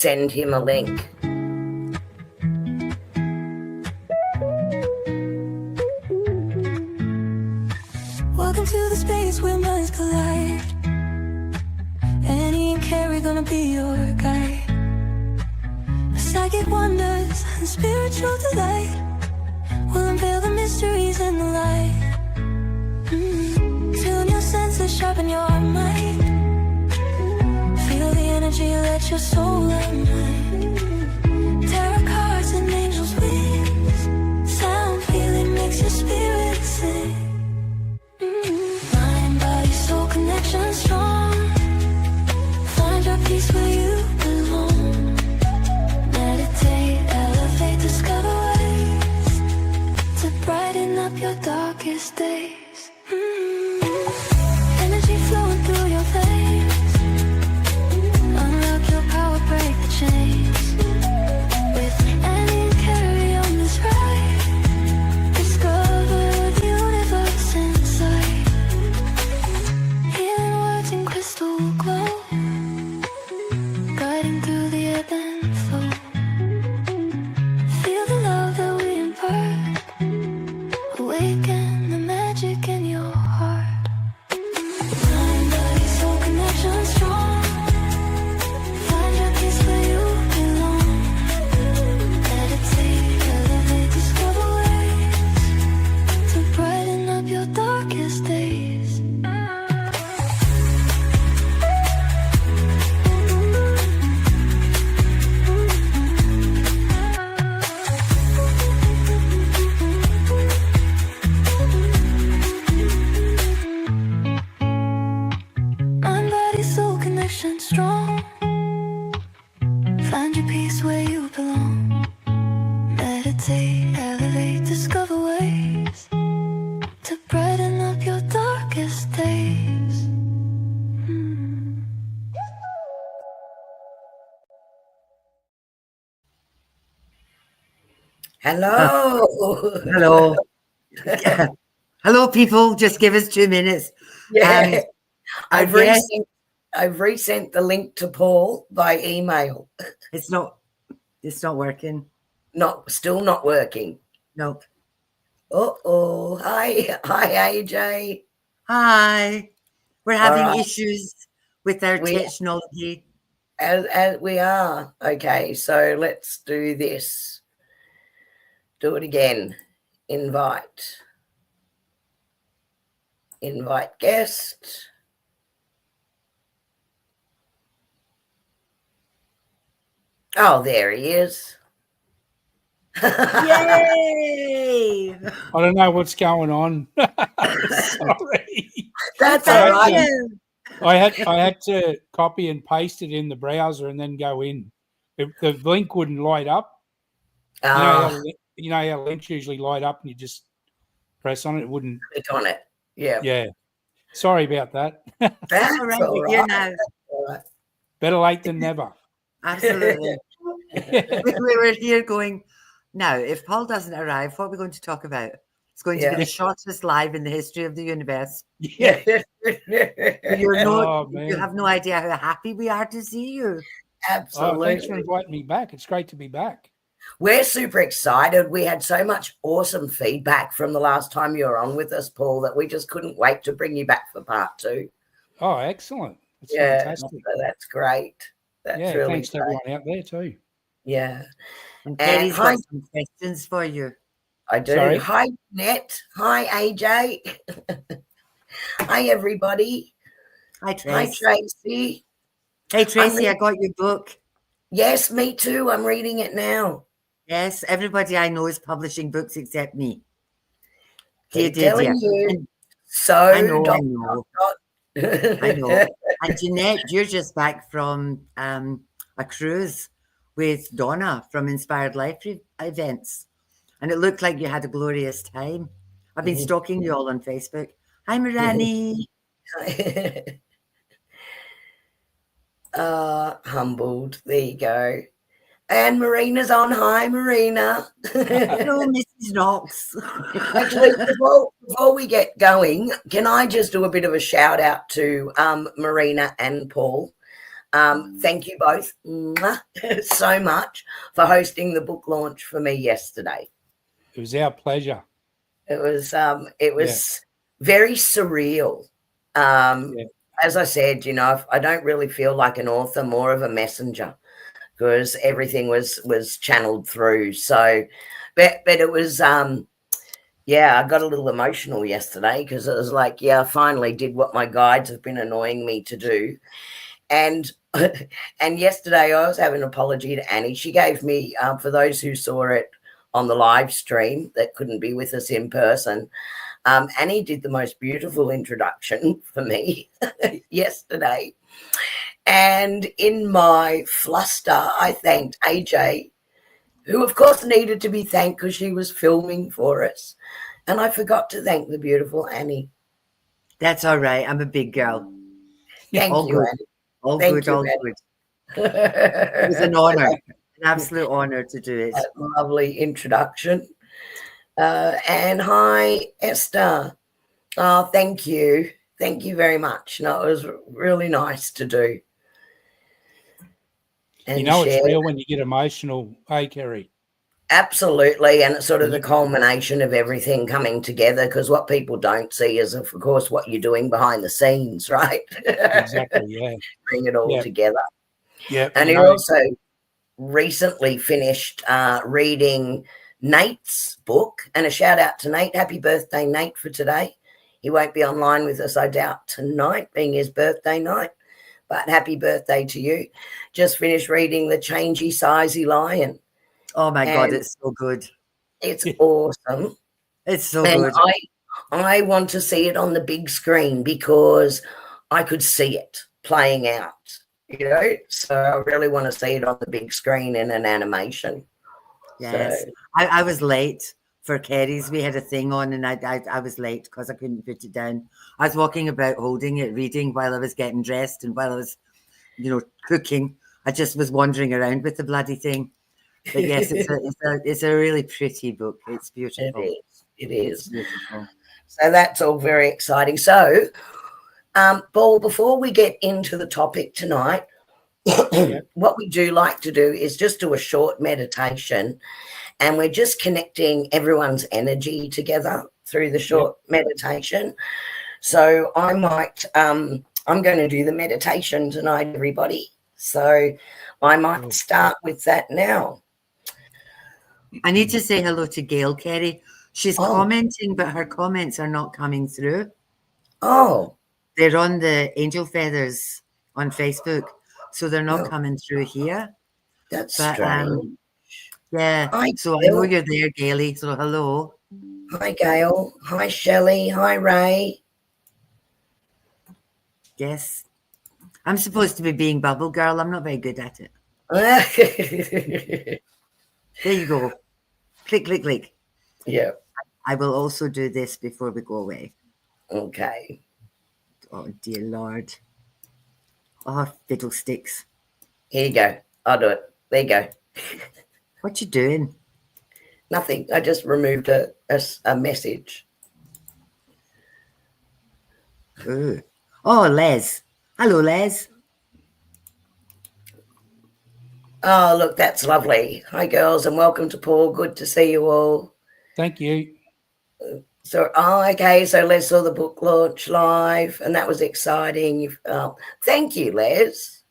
send him a link. Welcome to the space where minds collide. Annie and Kerrie gonna be your guide. Psychic wonders and spiritual delight will unveil the mysteries in the light. Tune your senses, sharpen your mind. Feel the energy, let your soul unwind. Tarot cards and angels' wings. Sound healing makes your spirit sing. Mind, body, soul connection strong. Find your peace where you belong. Meditate, elevate, discover ways to brighten up your darkest days. Energy flowing through your veins. Unlock your power, break the chains. With Annie and Kerrie on this ride, discover the universe inside. Healing words in crystal glow, guiding through the ebb and flow. Feel the love that we impart. Awaken the magic in your heart. Mind, body, soul connection strong. Find your peace where you belong. Meditate, elevate, discover ways to brighten up your darkest days. Mind, body, soul connection strong. Find your peace where you belong. Meditate, elevate, discover ways to brighten up your darkest days. Hello. Hello. Hello, people. Just give us 2 minutes. Yeah. I've yes. resent the link to Paul by email. It's not working. Still not working. Nope. Uh-oh. Hi, AJ. Hi. We're having All right. issues with our technology. As we are. Okay, so let's do this. Do it again. Invite guest. Oh, there he is. Yay! I don't know what's going on. Sorry. That's all right. I had to copy and paste it in the browser and then go in. The link wouldn't light up. You know how links usually light up and you just press on it. It wouldn't. Click on it. Yeah. Yeah. Sorry about that. That's all right. all We're here right. now. All right. Better late than never. Absolutely. We were here going, now, if Paul doesn't arrive, what are we going to talk about? It's going to be the shortest live in the history of the universe. Yeah. You have no idea how happy we are to see you. Absolutely. Thanks for inviting me back. It's great to be back. We're super excited. We had so much awesome feedback from the last time you were on with us, Paul, that we just couldn't wait to bring you back for part 2. Oh, excellent. That's fantastic. So that's great. That's really thanks to great. everyone out there too. Yeah. And Kerrie's got some questions for you. I do. Sorry. Hi, Net. Hi, AJ. Hi, everybody. Hi, Tracy. Hi, Tracy. Hey, Tracy, I got your book. Yes, me too. I'm reading it now. Yes, everybody I know is publishing books except me. Keep telling you. So I know. I know. And Jeanette, you're just back from a cruise with Donna from Inspired Life events. And it looked like you had a glorious time. I've been stalking you all on Facebook. Hi, Marani. Humbled. There you go. And Marina's on. Hi, Marina. Hello, Mrs. Knox. Actually, before we get going, can I just do a bit of a shout out to Marina and Paul? Thank you both so much for hosting the book launch for me yesterday. It was our pleasure. It was very surreal. As I said, I don't really feel like an author, more of a messenger, because everything was channeled through. So, but it was, I got a little emotional yesterday because it was like, I finally did what my guides have been annoying me to do. And yesterday I was having an apology to Annie. She gave me, for those who saw it on the live stream that couldn't be with us in person, Annie did the most beautiful introduction for me yesterday. And in my fluster, I thanked AJ, who of course needed to be thanked because she was filming for us. And I forgot to thank the beautiful Annie. That's all right. I'm a big girl. Thank all you, good. Annie. All Thank good, you, all Annie. good. It was an honor, an absolute honor to do it. That lovely introduction. And hi, Esther. Oh, thank you. Thank you very much. No, it was really nice to do. And it's real when you get emotional, hey, Kerrie? Absolutely. And it's sort of the culmination of everything coming together, because what people don't see is, of course, what you're doing behind the scenes, right? Exactly, yeah. Bring it all together. Yeah. And he also recently finished reading Nate's book, and a shout out to Nate. Happy birthday, Nate, for today. He won't be online with us, I doubt, tonight, being his birthday night, but happy birthday to you. Just finished reading The Changey Sizey Lion. Oh my God, it's so good. It's awesome. It's so good. I want to see it on the big screen because I could see it playing out, so I really want to see it on the big screen in an animation. Yes. So. I was late for Kerrie's. We had a thing on and I was late because I couldn't put it down. I was walking about holding it, reading while I was getting dressed and while I was, cooking. I just was wandering around with the bloody thing. But yes, it's a really pretty book. It's beautiful. It is. Beautiful. So that's all very exciting. So, Paul, before we get into the topic tonight, what we do like to do is just do a short meditation, and we're just connecting everyone's energy together through the short meditation. So I might, I'm going to do the meditation tonight, everybody. So I might start with that now. I need to say hello to Gail, Kerrie. She's commenting, but her comments are not coming through. Oh. They're on the Angel Feathers on Facebook, so they're not coming through here. That's strange. Yeah. Hi, so Gail. I know you're there, Gailey. So hello. Hi, Gail. Hi, Shelley. Hi, Ray. Yes. I'm supposed to be being bubble girl. I'm not very good at it. There you go. Click, click, click. Yeah. I will also do this before we go away. Okay. Oh, dear Lord. Oh, fiddlesticks. Here you go. I'll do it. There you go. What you doing? Nothing. I just removed a message. Ooh. Oh, Les. Hello, Les. Oh, look, that's lovely. Hi, girls, and welcome to Paul. Good to see you all. Thank you. So, okay, so Les saw the book launch live, and that was exciting. Thank you, Les.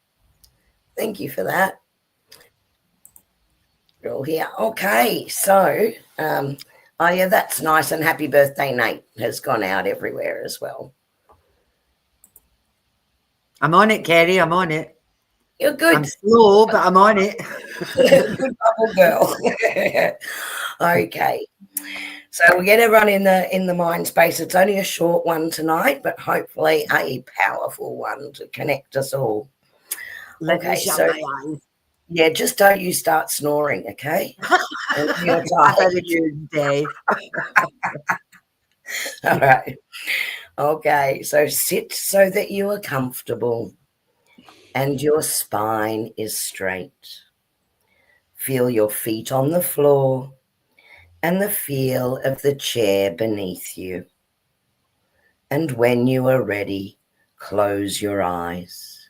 Thank you for that. You're all here. Okay, so, that's nice, and happy birthday, Nate, has gone out everywhere as well. I'm on it, Kerrie. I'm on it. You're good. I'm slow, but I'm on it. Good bubble girl. Okay. So we'll get everyone in the mind space. It's only a short one tonight, but hopefully a powerful one to connect us all. Let me shut my eyes. Yeah, just don't you start snoring, okay? I've had a good day. All right. Okay, so sit so that you are comfortable and your spine is straight. Feel your feet on the floor and the feel of the chair beneath you. And when you are ready, close your eyes.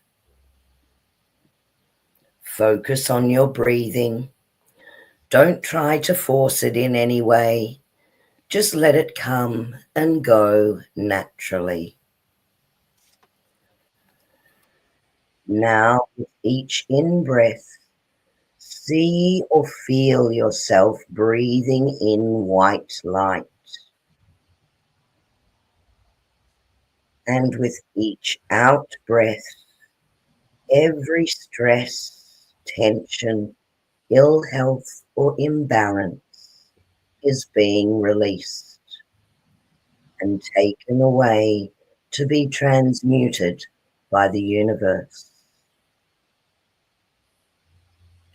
Focus on your breathing. Don't try to force it in any way. Just let it come and go naturally. Now, with each in-breath, see or feel yourself breathing in white light. And with each out-breath, every stress, tension, ill health, or imbalance is being released and taken away to be transmuted by the universe.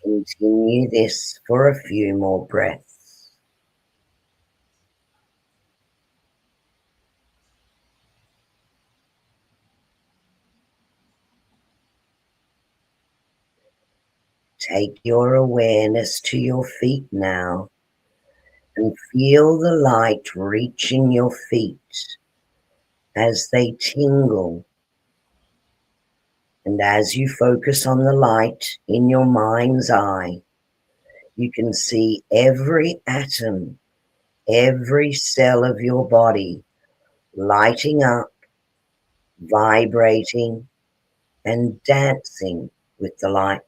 Continue this for a few more breaths. Take your awareness to your feet now and feel the light reaching your feet as they tingle. And as you focus on the light in your mind's eye, you can see every atom, every cell of your body lighting up, vibrating, and dancing with the light.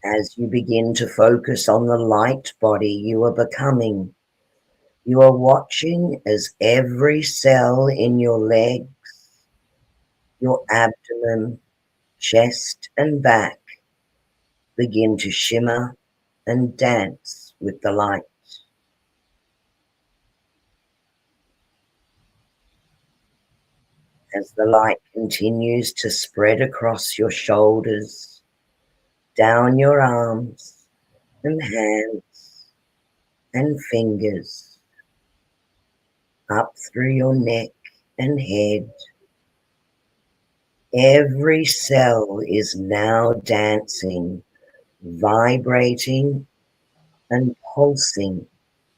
As you begin to focus on the light body you are becoming, you are watching as every cell in your legs, your abdomen, chest, and back begin to shimmer and dance with the light. As the light continues to spread across your shoulders, down your arms and hands and fingers, up through your neck and head, every cell is now dancing, vibrating, and pulsing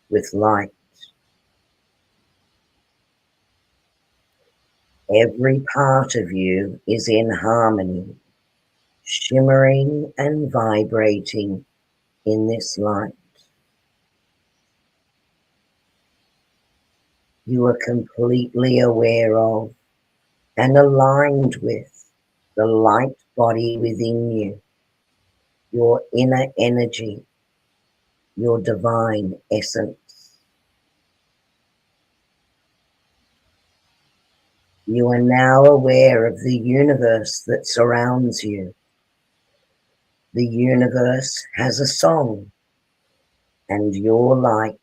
with light. Every part of you is in harmony, shimmering and vibrating in this light. You are completely aware of and aligned with the light body within you, your inner energy, your divine essence. You are now aware of the universe that surrounds you. The universe has a song, and your light,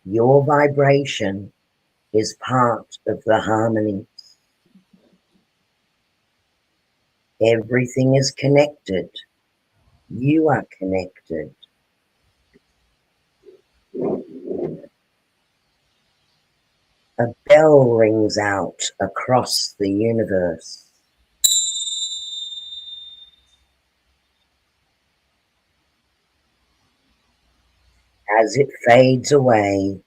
your vibration is part of the harmony. Everything is connected. You are connected. A bell rings out across the universe. As it fades away,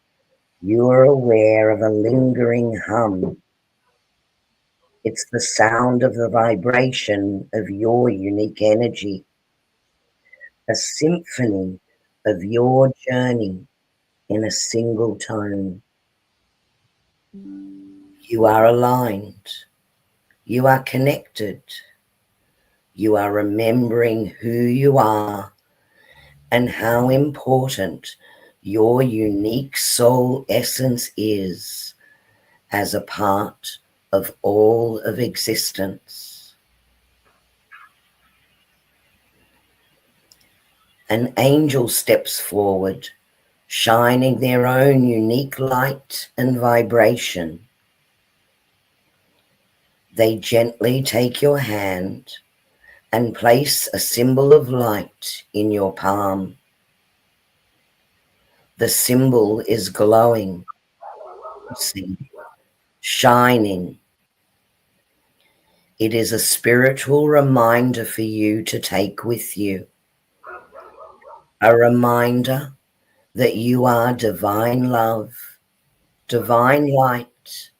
you are aware of a lingering hum. It's the sound of the vibration of your unique energy, a symphony of your journey in a single tone. You are aligned. You are connected. You are remembering who you are and how important your unique soul essence is as a part of all of existence. An angel steps forward, shining their own unique light and vibration. They gently take your hand and place a symbol of light in your palm. The symbol is glowing, shining. It is a spiritual reminder for you to take with you. A reminder that you are divine love, divine light,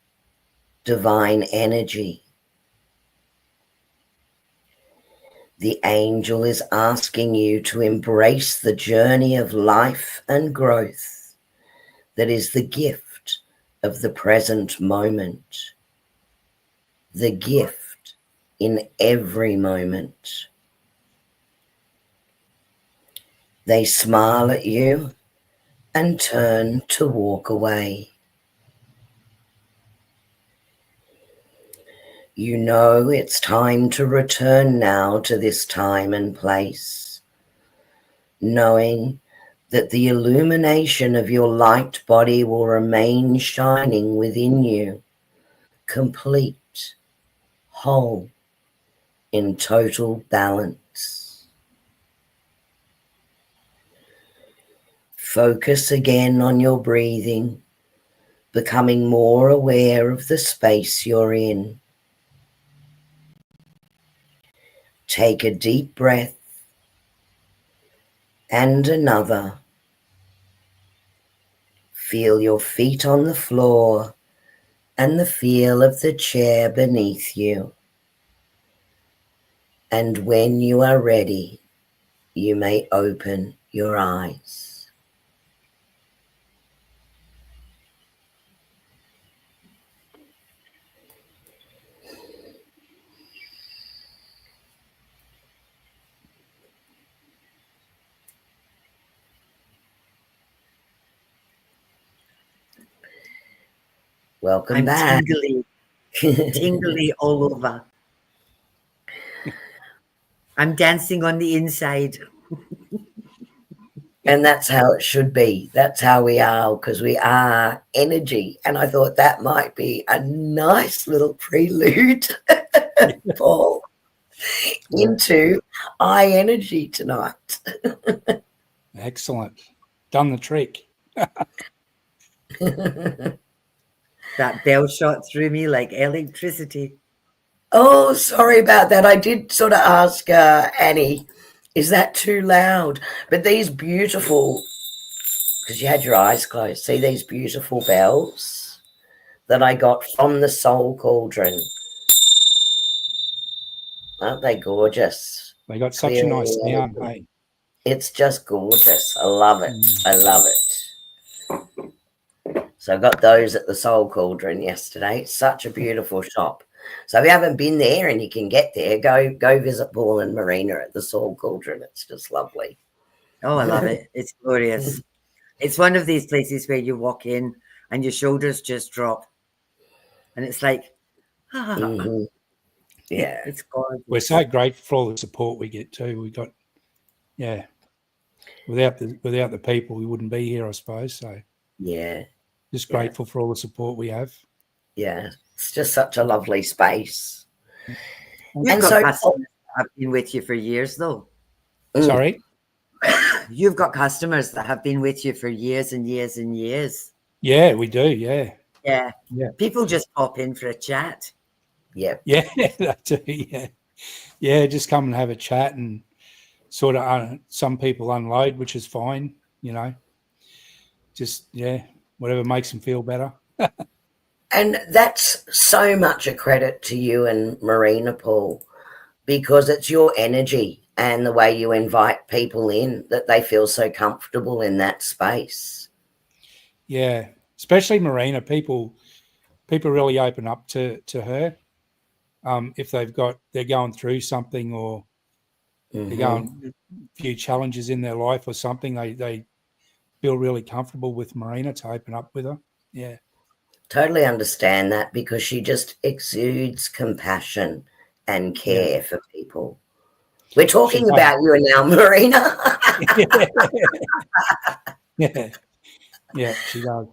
divine energy. The angel is asking you to embrace the journey of life and growth that is the gift of the present moment, the gift in every moment. They smile at you and turn to walk away. You know it's time to return now to this time and place, knowing that the illumination of your light body will remain shining within you, complete, whole, in total balance. Focus again on your breathing, becoming more aware of the space you're in. Take a deep breath and another. Feel your feet on the floor and the feel of the chair beneath you. And when you are ready, you may open your eyes. Welcome back. Tingly all over. I'm dancing on the inside. And that's how it should be. That's how we are, because we are energy. And I thought that might be a nice little prelude, Paul, into I energy tonight. Excellent. Done the trick. That bell shot through me like electricity. Oh, sorry about that. I did sort of ask Annie, is that too loud? But these beautiful, because you had your eyes closed, see these beautiful bells that I got from the Soul Cauldron. Aren't they gorgeous? They got such a nice sound, hey? It's just gorgeous. I love it. I love it. So I got those at the Soul Cauldron yesterday. It's such a beautiful shop. So if you haven't been there and you can get there, go visit Paul and Marina at the Soul Cauldron. It's just lovely. Oh, I love it. It's glorious. It's one of these places where you walk in and your shoulders just drop. And it's like, yeah. It's gorgeous. We're so grateful for all the support we get too. We got, without the people, we wouldn't be here, I suppose. So yeah. Just grateful for all the support we have. Yeah. It's just such a lovely space. You've got customers that have been with you for years, though. Sorry? You've got customers that have been with you for years and years and years. Yeah, we do. Yeah. Yeah. People just pop in for a chat. Yeah. Yeah, they do. Yeah. Yeah, just come and have a chat and sort of some people unload, which is fine, you know. Just, whatever makes them feel better. And that's so much a credit to you and Marina, Paul, because it's your energy and the way you invite people in that they feel so comfortable in that space. Yeah, especially Marina. People really open up to her if they're going through something or they're going a few challenges in their life or something. They feel really comfortable with Marina to open up with her. Yeah. Totally understand that because she just exudes compassion and care for people. We're talking about you now, Marina. Yeah, she does.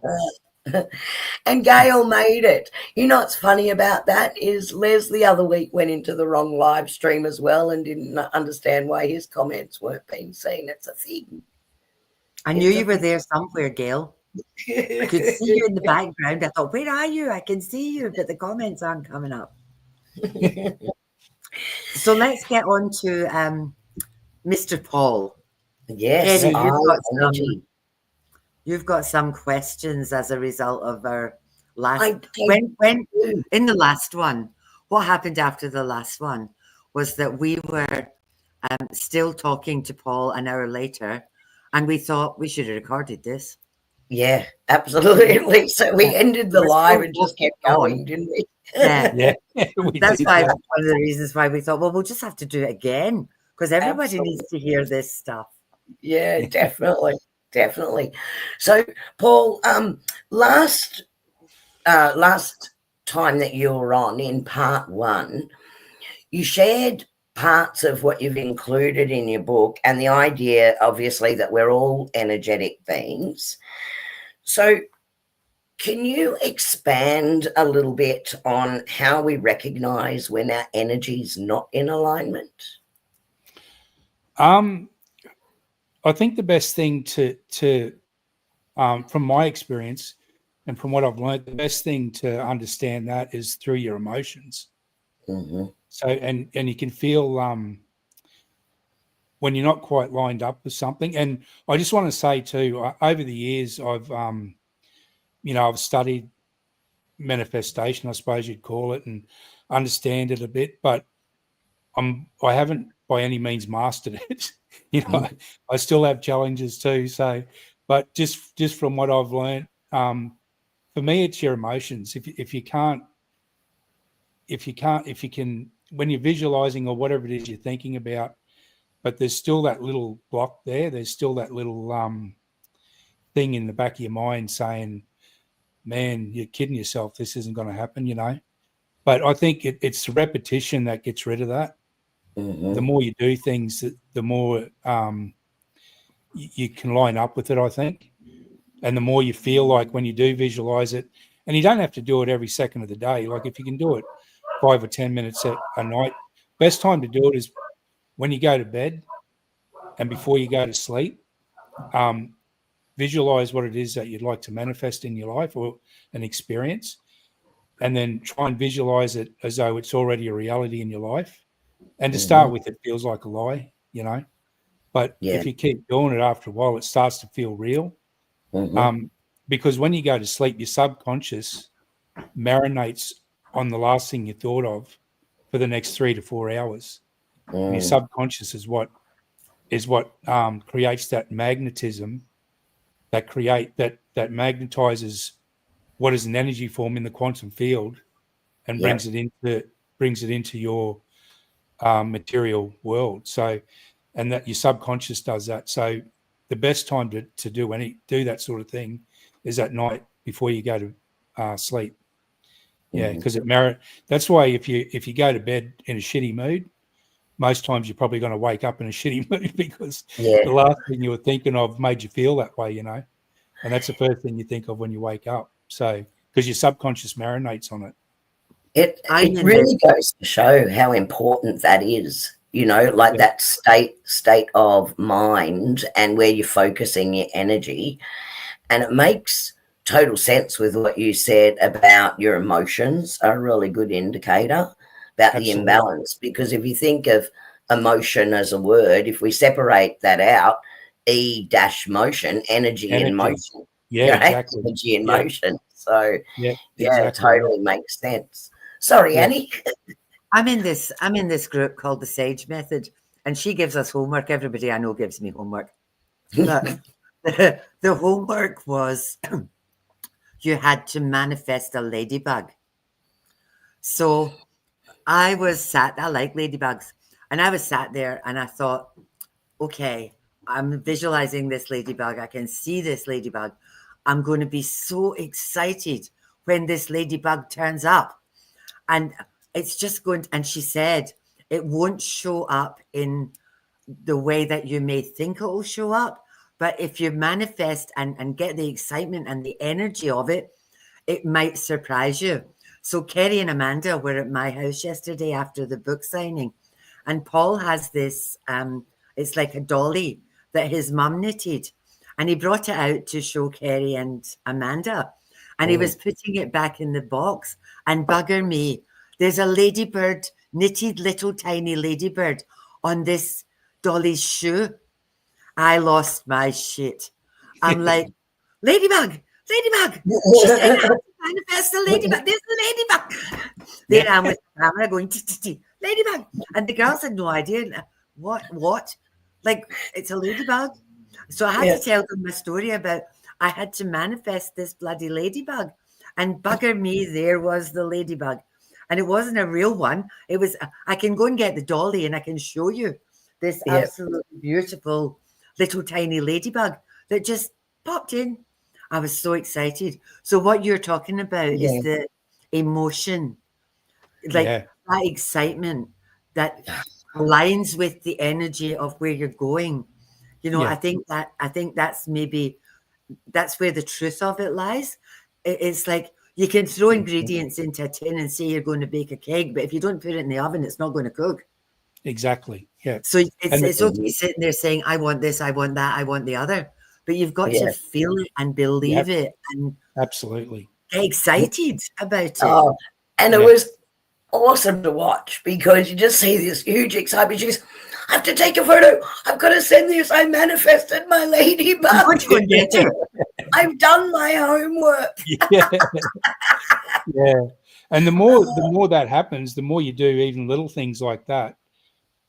And Gail made it. You know what's funny about that is Les the other week went into the wrong live stream as well and didn't understand why his comments weren't being seen. It's a thing. I knew you were there somewhere, Gail. I could see you in the background. I thought, where are you? I can see you, but the comments aren't coming up. So let's get on to Mr. Paul. Yes, Kerrie, you've got some questions as a result of our last. When in the last one, what happened after the last one was that we were still talking to Paul an hour later, and we thought we should have recorded this. Yeah, absolutely. So we ended the live and just kept going, didn't we? Yeah. That's did, one of the reasons why we thought, well, we'll just have to do it again because everybody Absolutely. needs to hear this stuff. Yeah, definitely. Definitely. So, Paul, last time that you were on in part 1, you shared parts of what you've included in your book and the idea, obviously, that we're all energetic beings. So can you expand a little bit on how we recognize when our energy's not in alignment? I think the best thing to from my experience and from what I've learned, the best thing to understand that is through your emotions. Mm-hmm. So, and you can feel when you're not quite lined up with something. And I just want to say too, over the years, I've studied manifestation, I suppose you'd call it, and understand it a bit, but I haven't by any means mastered it. I still have challenges too. So, but just from what I've learned, for me, it's your emotions. If you can, when you're visualizing or whatever it is you're thinking about, but there's still that little block there. There's still that little thing in the back of your mind saying, man, you're kidding yourself. This isn't going to happen, But I think it's the repetition that gets rid of that. Mm-hmm. The more you do things, the more you can line up with it, I think. And the more you feel like when you do visualize it, and you don't have to do it every second of the day. Like if you can do it 5 or 10 minutes a night, best time to do it is when you go to bed and before you go to sleep. Visualize what it is that you'd like to manifest in your life or an experience, and then try and visualize it as though it's already a reality in your life. And to start with, it feels like a lie, But if you keep doing it after a while, it starts to feel real. Because when you go to sleep, your subconscious marinates on the last thing you thought of for the next 3 to 4 hours. And your subconscious is what creates that magnetism that magnetizes what is an energy form in the quantum field and brings it into your material world. So, and that your subconscious does that. So the best time to do that sort of thing is at night before you go to sleep. Yeah, because that's why if you go to bed in a shitty mood, most times you're probably going to wake up in a shitty mood because the last thing you were thinking of made you feel that way, and that's the first thing you think of when you wake up. So because your subconscious marinates on it. It really goes to show how important that is, that state of mind and where you're focusing your energy. And it makes total sense with what you said about your emotions are a really good indicator about the imbalance. Because if you think of emotion as a word, if we separate that out, motion, energy in motion. Yeah, exactly. Energy in motion. So exactly. It totally makes sense. Sorry, Annie. I'm in this group called the Sage Method, and she gives us homework. Everybody I know gives me homework. But the homework was you had to manifest a ladybug. So I like ladybugs, and I was sat there and I thought, okay, I'm visualizing this ladybug. I can see this ladybug. I'm going to be so excited when this ladybug turns up. And it's just going, and she said, it won't show up in the way that you may think it will show up. But if you manifest and get the excitement and the energy of it, it might surprise you. So Kerrie and Amanda were at my house yesterday after the book signing. And Paul has this, it's like a dolly that his mum knitted. And he brought it out to show Kerrie and Amanda. And he was putting it back in the box. And bugger me, there's a ladybird, knitted little tiny ladybird on this dolly's shoe. I lost my shit. I'm like, ladybug. She said I have to manifest a ladybug. There's a ladybug. There I am with the camera going, ladybug. And the girls had no idea. what? Like, it's a ladybug. So I had to tell them my story about I had to manifest this bloody ladybug. And bugger me, there was the ladybug. And it wasn't a real one. It was, I can go and get the dolly and I can show you this absolutely beautiful little tiny ladybug that just popped in. I was so excited. So what you're talking about is the emotion, like that excitement that aligns with the energy of where you're going. You know, I think that's where the truth of it lies. It's like you can throw ingredients into a tin and say you're going to bake a cake, but if you don't put it in the oven, it's not going to cook. Exactly. Yeah. So it's okay sitting there saying, I want this, I want that, I want the other. But you've got to feel it and believe it and absolutely get excited about it. Oh, and it was awesome to watch because you just see this huge excitement. She goes, I have to take a photo. I've got to send this. I manifested my ladybug. I've done my homework. And the more that happens, the more you do even little things like that,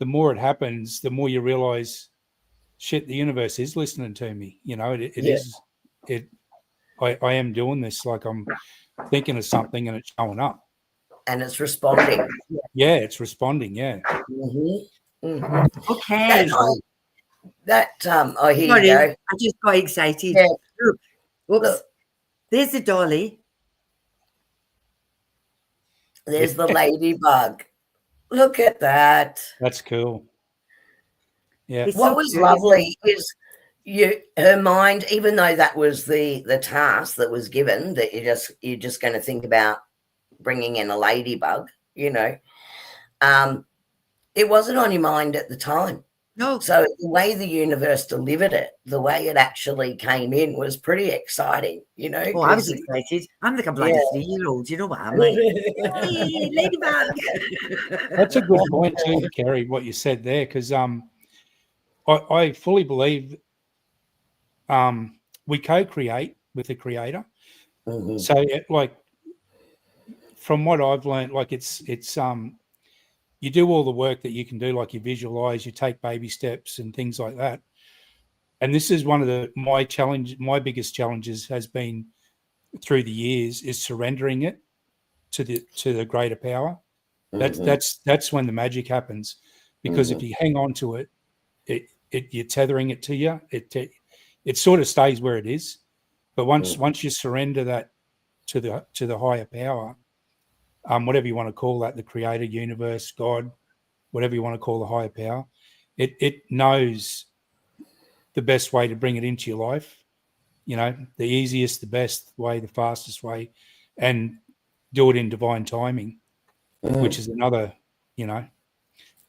the more it happens, the more you realize, shit, the universe is listening to me. You know, it is. I am doing this. Like I'm thinking of something and it's showing up. And it's responding. Yeah, it's responding. Yeah. Okay. Oh, here Sorry, you go. I just got excited. Yeah. Look, there's the dolly. There's the ladybug. Look at that. That's cool. Yeah. What was lovely is her mind, even though that was the task that was given, that you're just going to think about bringing in a ladybug, you know, it wasn't on your mind at the time. No. So the way the universe delivered it, the way it actually came in was pretty exciting, you know. Oh, I was excited. I'm like a bloody 3-year-old. You know what I'm like? Hey, ladybug. That's a good point too, Kerrie, what you said there, because I fully believe we co-create with the creator. So like from what I've learned, like it's you do all the work that you can do, like you visualize, you take baby steps and things like that. And this is one of my biggest challenges has been through the years is surrendering it to the greater power. That's when the magic happens, because if you hang on to it, you're tethering it to you. It sort of stays where it is, but once you surrender that to the higher power, whatever you want to call that, the creator, universe, God, whatever you want to call the higher power, it knows the best way to bring it into your life. You know, the easiest, the best way, the fastest way, and do it in divine timing, which is another, you know,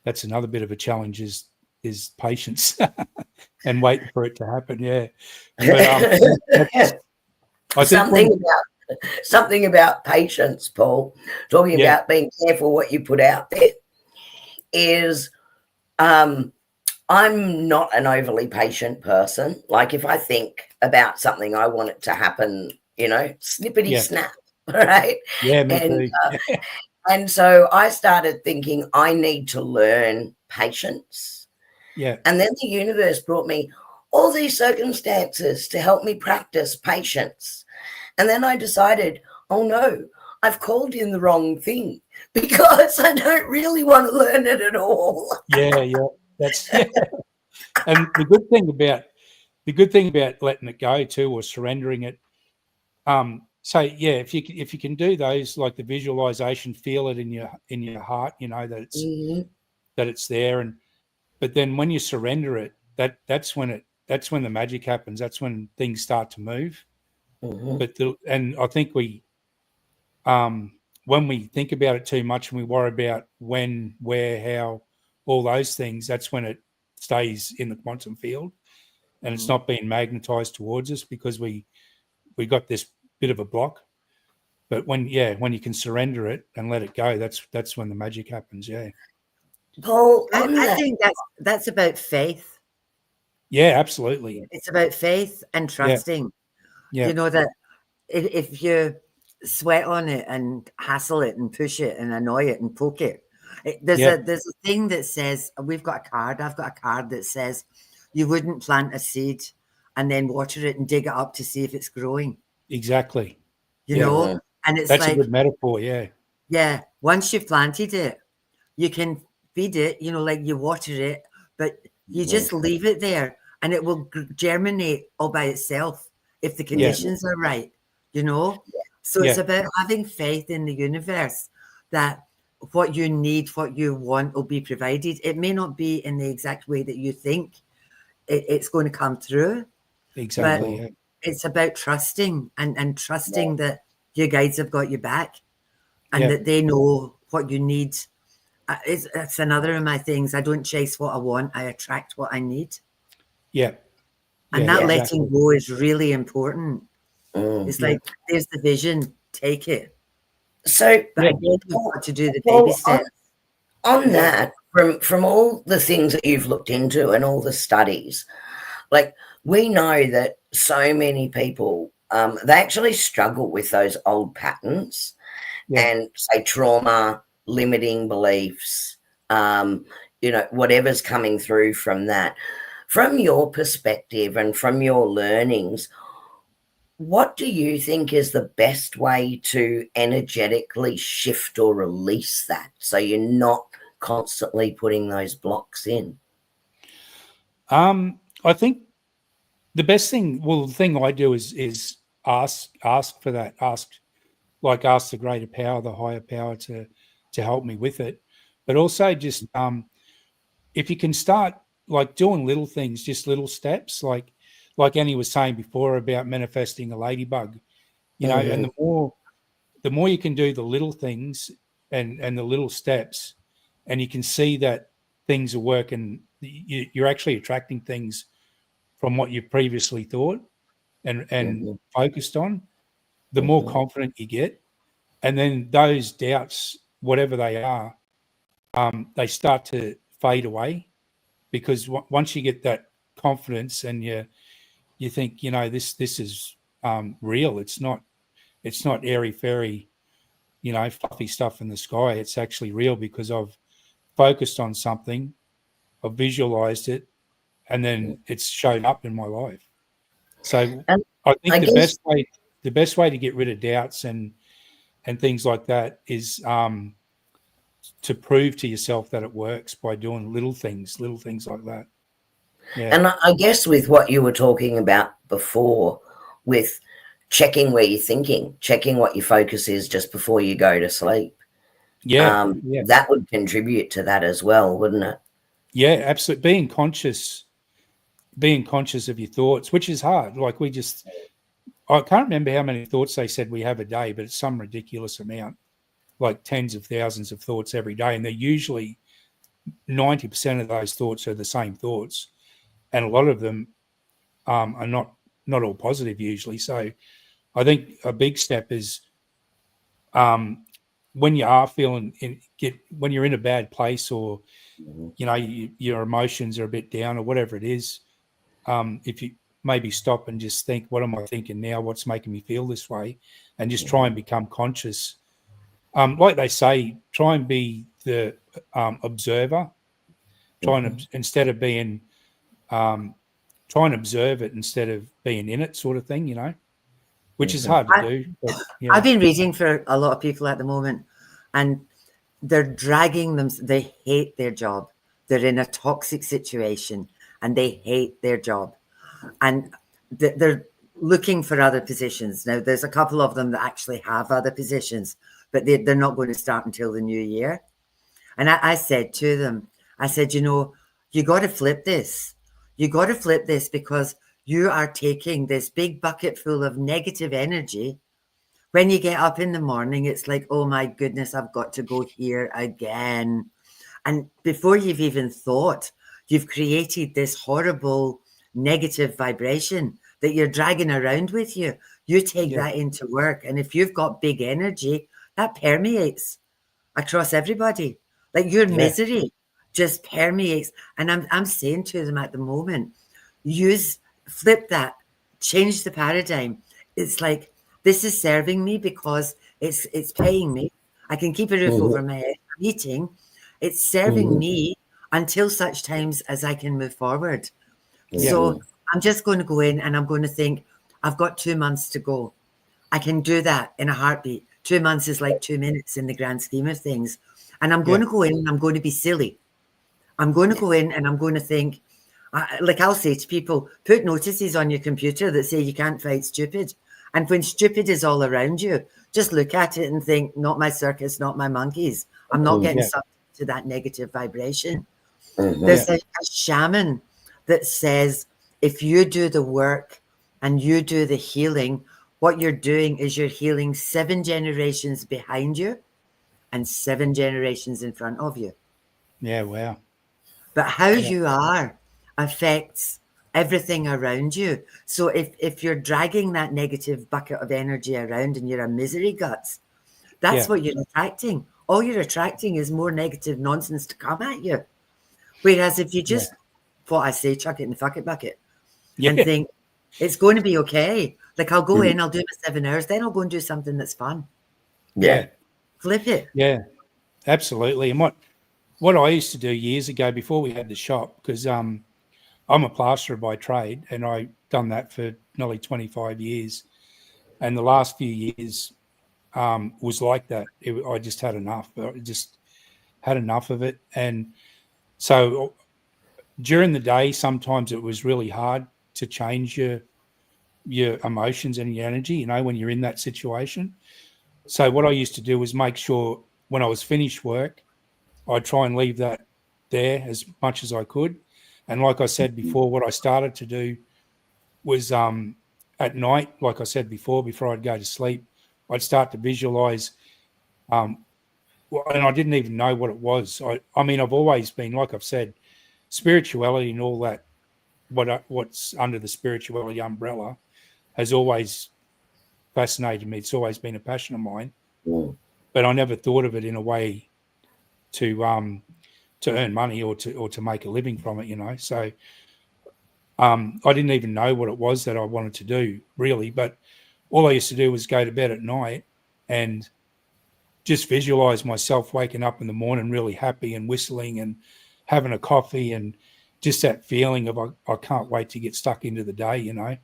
that's another bit of a challenge is patience and waiting for it to happen. Yeah. But, something about patience, Paul, talking about being careful what you put out there is I'm not an overly patient person. Like if I think about something, I want it to happen, you know, snippety snap, right? Yeah, me too. And so I started thinking I need to learn patience. Yeah. And then the universe brought me all these circumstances to help me practice patience. And then I decided, oh no, I've called in the wrong thing because I don't really want to learn it at all. Yeah. That's and the good thing about letting it go too, or surrendering it. So yeah, if you can do those, like the visualization, feel it in your heart, you know that it's there, but then when you surrender it, that's when the magic happens. That's when things start to move. And I think when we think about it too much and we worry about when, where, how, all those things, that's when it stays in the quantum field and it's not being magnetized towards us because we got this bit of a block. But when you can surrender it and let it go, that's when the magic happens. Yeah. Paul, I think that's about faith. Yeah, absolutely. It's about faith and trusting. Yeah. You know that if you sweat on it and hassle it and push it and annoy it and poke it, There's a thing that says, we've got a card. I've got a card that says you wouldn't plant a seed and then water it and dig it up to see if it's growing. Exactly. You know, and it's that's like a good metaphor. Yeah. Yeah. Once you've planted it, you can feed it, you know, like you water it, but you just leave it there and it will germinate all by itself if the conditions are right, you know? So it's about having faith in the universe that what you need, what you want will be provided. It may not be in the exact way that you think it's going to come through. Exactly. But it's about trusting and trusting that your guides have got your back and that they know what you need. It's another of my things. I don't chase what I want. I attract what I need. Yeah. And that letting go is really important. It's like, there's the vision, take it. So, but again, you've got to do the baby steps. On that, from all the things that you've looked into and all the studies, like, we know that so many people, they actually struggle with those old patterns and, say, trauma, limiting beliefs, you know, whatever's coming through from that. From your perspective and from your learnings, what do you think is the best way to energetically shift or release that so you're not constantly putting those blocks in? I think the best thing, the thing I do is ask for that, ask the greater power, the higher power to help me with it. But also just if you can start like doing little things, just little steps, like Annie was saying before about manifesting a ladybug, you know, and the more you can do the little things and the little steps, and you can see that things are working, you're actually attracting things from what you previously thought and focused on, the more confident you get. And then those doubts, whatever they are, they start to fade away, because once you get that confidence and you think, you know, this is real. It's not airy fairy, you know, fluffy stuff in the sky. It's actually real because I've focused on something, I've visualized it, and then it's shown up in my life. So I think the best way to get rid of doubts and things like that is to prove to yourself that it works by doing little things like that. Yeah. And I guess with what you were talking about before, with checking where you're thinking, checking what your focus is just before you go to sleep. That would contribute to that as well, wouldn't it? Yeah, absolutely. Being conscious of your thoughts, which is hard. Like I can't remember how many thoughts they said we have a day, but it's some ridiculous amount, like tens of thousands of thoughts every day. And they're usually 90% of those thoughts are the same thoughts. And a lot of them are not all positive usually. So I think a big step is when you are when you're in a bad place, or, you know, your emotions are a bit down or whatever it is, if you maybe stop and just think, what am I thinking now? What's making me feel this way? And just try and become conscious. Like they say, try and be the observer. Instead of being try and observe it instead of being in it, sort of thing, you know, which is hard to do. But, I've been reading for a lot of people at the moment, and they're dragging them. They hate their job. They're in a toxic situation and they hate their job, and they're looking for other positions. Now, there's a couple of them that actually have other positions, but they're not going to start until the new year. And I said to them, I said, you know, you got to flip this. You got to flip this, because you are taking this big bucket full of negative energy. When you get up in the morning, it's like, oh my goodness, I've got to go here again. And before you've even thought, you've created this horrible negative vibration that you're dragging around with you. You take that into work. And if you've got big energy, that permeates across everybody. Like your misery just permeates. And I'm saying to them at the moment, flip that, change the paradigm. It's like, this is serving me because it's paying me. I can keep a roof over my head. I'm eating. It's serving me until such times as I can move forward. Yeah. So I'm just going to go in and I'm going to think, I've got 2 months to go. I can do that in a heartbeat. 2 months is like 2 minutes in the grand scheme of things. And I'm going to go in and I'm going to be silly. I'm going to go in and I'm going to think, like I'll say to people, put notices on your computer that say you can't fight stupid. And when stupid is all around you, just look at it and think, not my circus, not my monkeys. I'm not getting sucked to that negative vibration. There's a shaman that says, if you do the work and you do the healing, what you're doing is you're healing 7 generations behind you and 7 generations in front of you. Yeah, wow. But how you are affects everything around you. So if you're dragging that negative bucket of energy around and you're a misery guts, that's what you're attracting. All you're attracting is more negative nonsense to come at you. Whereas if you just, what I say, chuck it in the fuck it bucket and think, it's going to be okay. Like I'll go in, I'll do my 7 hours, then I'll go and do something that's fun. Yeah. Flip it. Yeah, absolutely. And what I used to do years ago before we had the shop, because I'm a plasterer by trade and I've done that for nearly 25 years. And the last few years was like that. I just had enough. I just had enough of it. And so during the day, sometimes it was really hard to change your emotions and your energy, you know, when you're in that situation. So what I used to do was make sure when I was finished work, I'd try and leave that there as much as I could. And like I said before, what I started to do was at night, like I said before I'd go to sleep, I'd start to visualize. And I didn't even know what it was. I mean, I've always been, like I've said, spirituality and all that, what's under the spirituality umbrella has always fascinated me. It's always been a passion of mine. But I never thought of it in a way to earn money or to make a living from it, you know. So I didn't even know what it was that I wanted to do, really. But all I used to do was go to bed at night and just visualize myself waking up in the morning really happy and whistling and having a coffee and just that feeling of I can't wait to get stuck into the day, you know.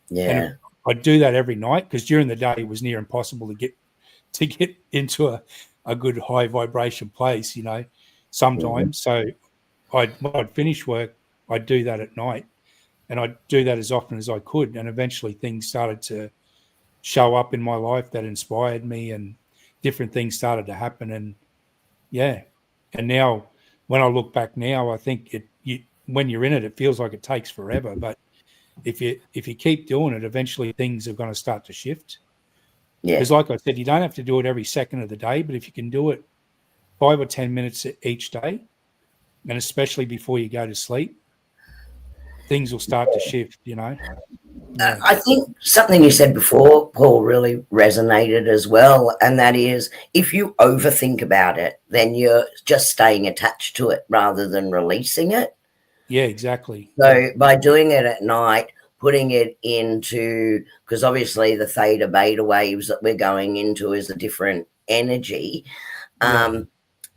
Yeah. And I'd do that every night because during the day it was near impossible to get into a good high vibration place, you know, sometimes. So when I'd finish work, I'd do that at night and I'd do that as often as I could. And eventually things started to show up in my life that inspired me and different things started to happen. And and now when I look back now, I think when you're in it, it feels like it takes forever. But if you keep doing it, eventually things are going to start to shift. Yeah. Because like I said, you don't have to do it every second of the day, but if you can do it 5 or 10 minutes each day, and especially before you go to sleep, things will start to shift, you know. I think something you said before, Paul, really resonated as well, and that is if you overthink about it, then you're just staying attached to it rather than releasing it. Yeah, exactly. So by doing it at night, putting it into, because obviously the theta beta waves that we're going into is a different energy.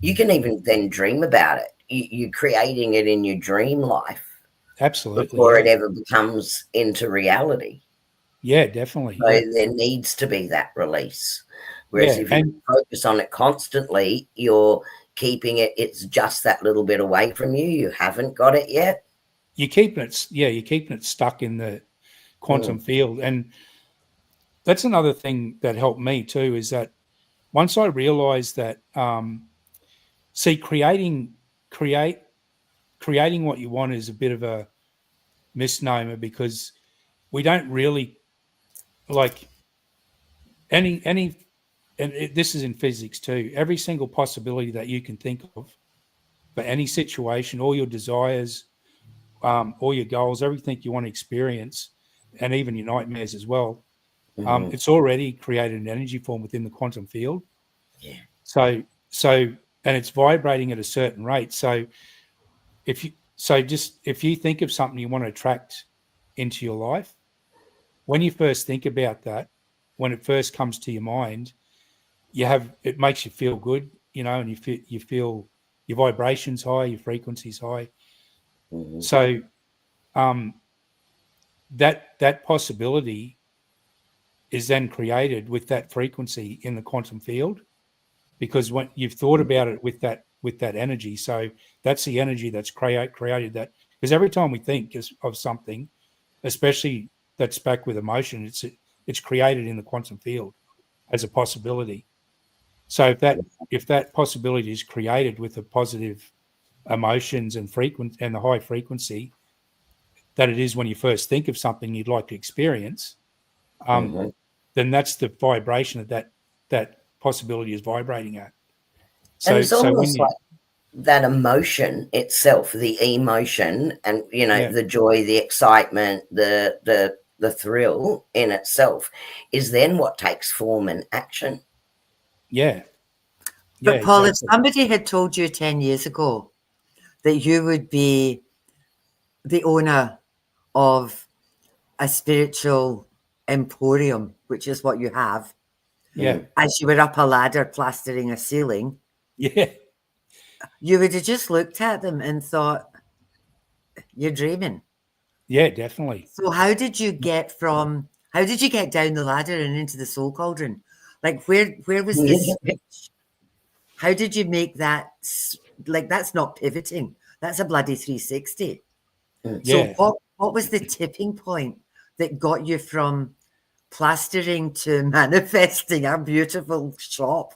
You can even then dream about it. You're creating it in your dream life. Absolutely. Before it ever becomes into reality. Yeah, definitely. So there needs to be that release. Whereas if you focus on it constantly, you're keeping it's just that little bit away from you. You haven't got it yet. You're keeping it stuck in the quantum field. And that's another thing that helped me too, is that once I realized that creating what you want is a bit of a misnomer, because we don't really like any this is in physics too, every single possibility that you can think of for any situation, all your desires, all your goals, everything you want to experience, and even your nightmares as well, it's already created an energy form within the quantum field. So and it's vibrating at a certain rate. So if you think of something you want to attract into your life, when you first think about that, when it first comes to your mind, it makes you feel good, you know, and you feel your vibration's high, your frequency's high. Mm-hmm. So that possibility is then created with that frequency in the quantum field, because when you've thought about it with that energy, so that's the energy that's created that. Because every time we think of something, especially that's back with emotion, it's created in the quantum field as a possibility. So if that possibility is created with the positive emotions and the high frequency that it is when you first think of something you'd like to experience, then that's the vibration that possibility is vibrating at. And it's almost like that emotion itself, the emotion, and the joy, the excitement, the thrill in itself is then what takes form and action. Yeah. But Paul, exactly. If somebody had told you 10 years ago that you would be the owner of a spiritual emporium, which is what you have, as you were up a ladder plastering a ceiling, you would have just looked at them and thought, you're dreaming. Yeah, definitely. So how did you get down the ladder and into the soul cauldron? Like where was the switch? How did you make that? Like, that's not pivoting. That's a bloody 360. Yeah. So what was the tipping point that got you from plastering to manifesting a beautiful shop?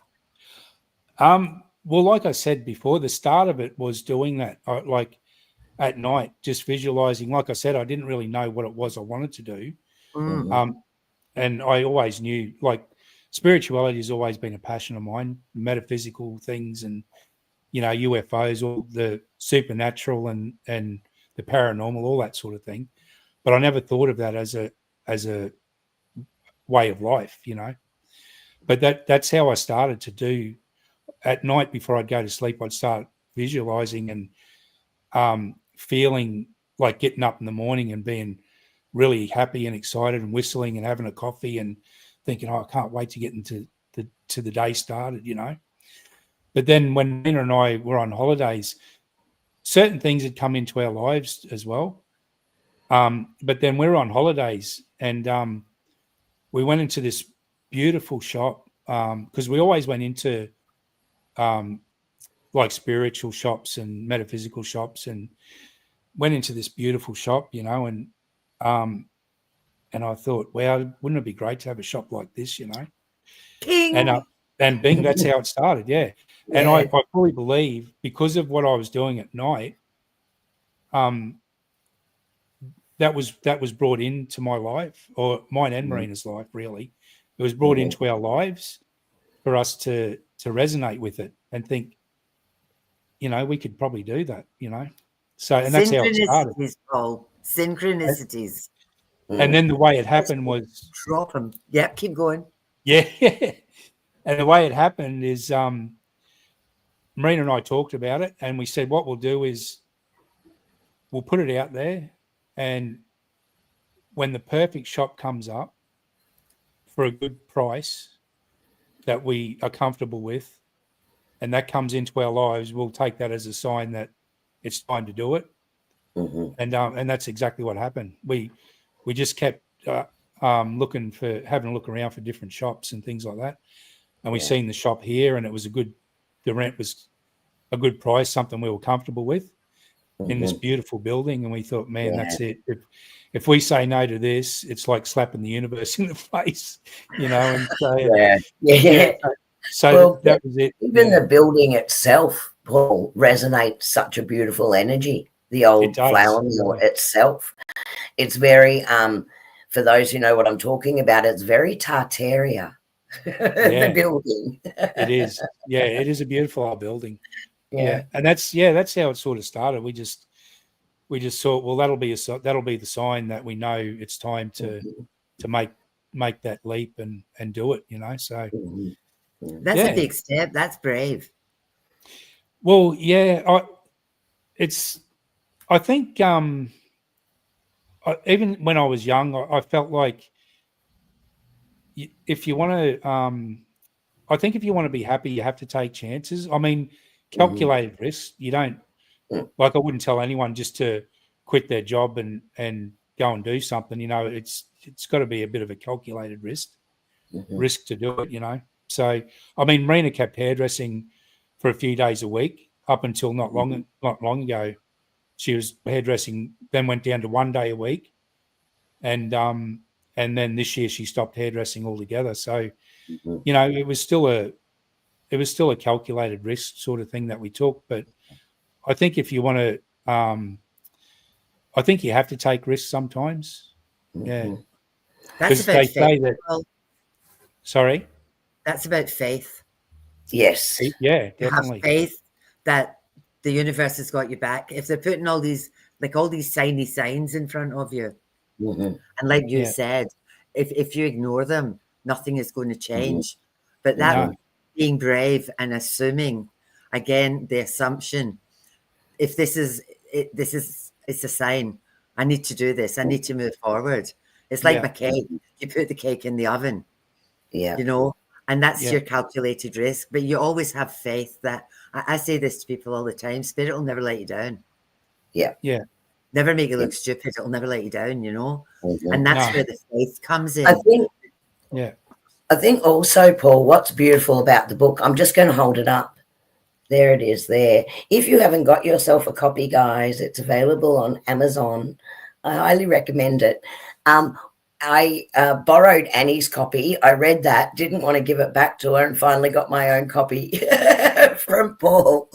Well, like I said before, the start of it was doing that, like at night, just visualizing. Like I said, I didn't really know what it was I wanted to do. And I always knew, like, spirituality has always been a passion of mine, metaphysical things and, UFOs, all the supernatural and the paranormal, all that sort of thing. But I never thought of that as a way of life, But that's how I started to do. At night before I'd go to sleep, I'd start visualizing and feeling like getting up in the morning and being really happy and excited and whistling and having a coffee and thinking, I can't wait to get into the day started, But then when Nina and I were on holidays, certain things had come into our lives as well. But then we were on holidays and we went into this beautiful shop because we always went into like spiritual shops and metaphysical shops, and went into this beautiful shop, and I thought, wow, wouldn't it be great to have a shop like this, King. And bing, that's how it started. Yeah. And I fully believe, because of what I was doing at night, that was brought into my life, or mine and Marina's life, really. It was brought into our lives for us to resonate with it and think, we could probably do that, So, and that's how it started. Paul. Synchronicities. And then the way it happened was... Drop them. Yeah, keep going. Yeah. And the way it happened is Marina and I talked about it, and we said what we'll do is we'll put it out there, and when the perfect shop comes up for a good price that we are comfortable with, and that comes into our lives, we'll take that as a sign that it's time to do it. And that's exactly what happened. We just kept having a look around for different shops and things like that. And we seen the shop here, and the rent was a good price, something we were comfortable with in this beautiful building. And we thought, man, that's it. If we say no to this, it's like slapping the universe in the face, And so, So that was it. Even the building itself, Paul, resonates such a beautiful energy. The old flour mill itself. It's very, for those who know what I'm talking about, it's very Tartaria, the building. It is. Yeah, it is a beautiful old building. Yeah. And that's how it sort of started. We just thought, well, that'll be the sign that we know it's time to make that leap and do it, So that's a big step. That's brave. Well, yeah, I think even when I was young, I felt like if you want to, I think if you want to be happy, you have to take chances. I mean, calculated risk. You don't like. I wouldn't tell anyone just to quit their job and go and do something. It's got to be a bit of a calculated risk to do it. So I mean, Marina kept hairdressing for a few days a week up until not long ago. She was hairdressing, then went down to 1 day a week, and then this year she stopped hairdressing altogether. So it was still a calculated risk sort of thing that we took. But I think if you want to, I think you have to take risks sometimes. Yeah, that's about faith. Sorry, that's about faith. Yes. Yeah, you definitely. Have faith that the universe has got your back. If they're putting all these shiny signs in front of you, and like you said, if you ignore them, nothing is going to change. But that being brave and assuming, again, the assumption, if this is it's a sign. I need to do this. I need to move forward. It's like my cake. You put the cake in the oven. Yeah. And that's your calculated risk. But you always have faith that I say this to people all the time. Spirit will never let you down. Yeah. Yeah. Never make you look stupid. It'll never let you down, And that's where the faith comes in. I think also, Paul, what's beautiful about the book, I'm just going to hold it up. There it is there. If you haven't got yourself a copy, guys, it's available on Amazon. I highly recommend it. I borrowed Annie's copy. I read that, didn't want to give it back to her, and finally got my own copy from Paul.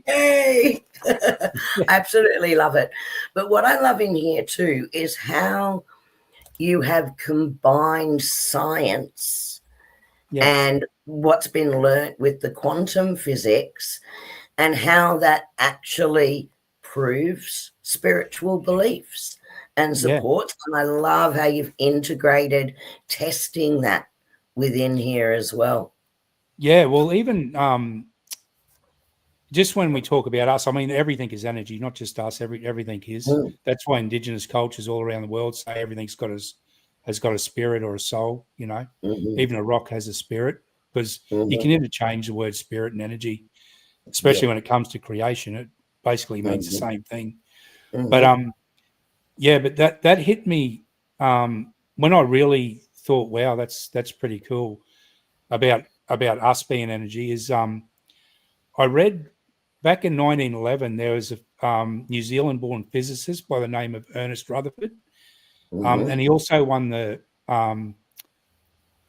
Yay! Absolutely love it. But what I love in here too is how you have combined science and what's been learnt with the quantum physics and how that actually proves spiritual beliefs and supports. And I love how you've integrated testing that within here as well. Yeah, well, even just when we talk about us, I mean, everything is energy, not just us. Everything is. That's why Indigenous cultures all around the world say everything's has got a spirit or a soul. Even a rock has a spirit, because you can interchange the word spirit and energy, especially when it comes to creation. It basically means the same thing. But but that hit me when I really thought, wow, that's pretty cool about us being energy. Is I read back in 1911 there was a New Zealand-born physicist by the name of Ernest Rutherford, and he also won the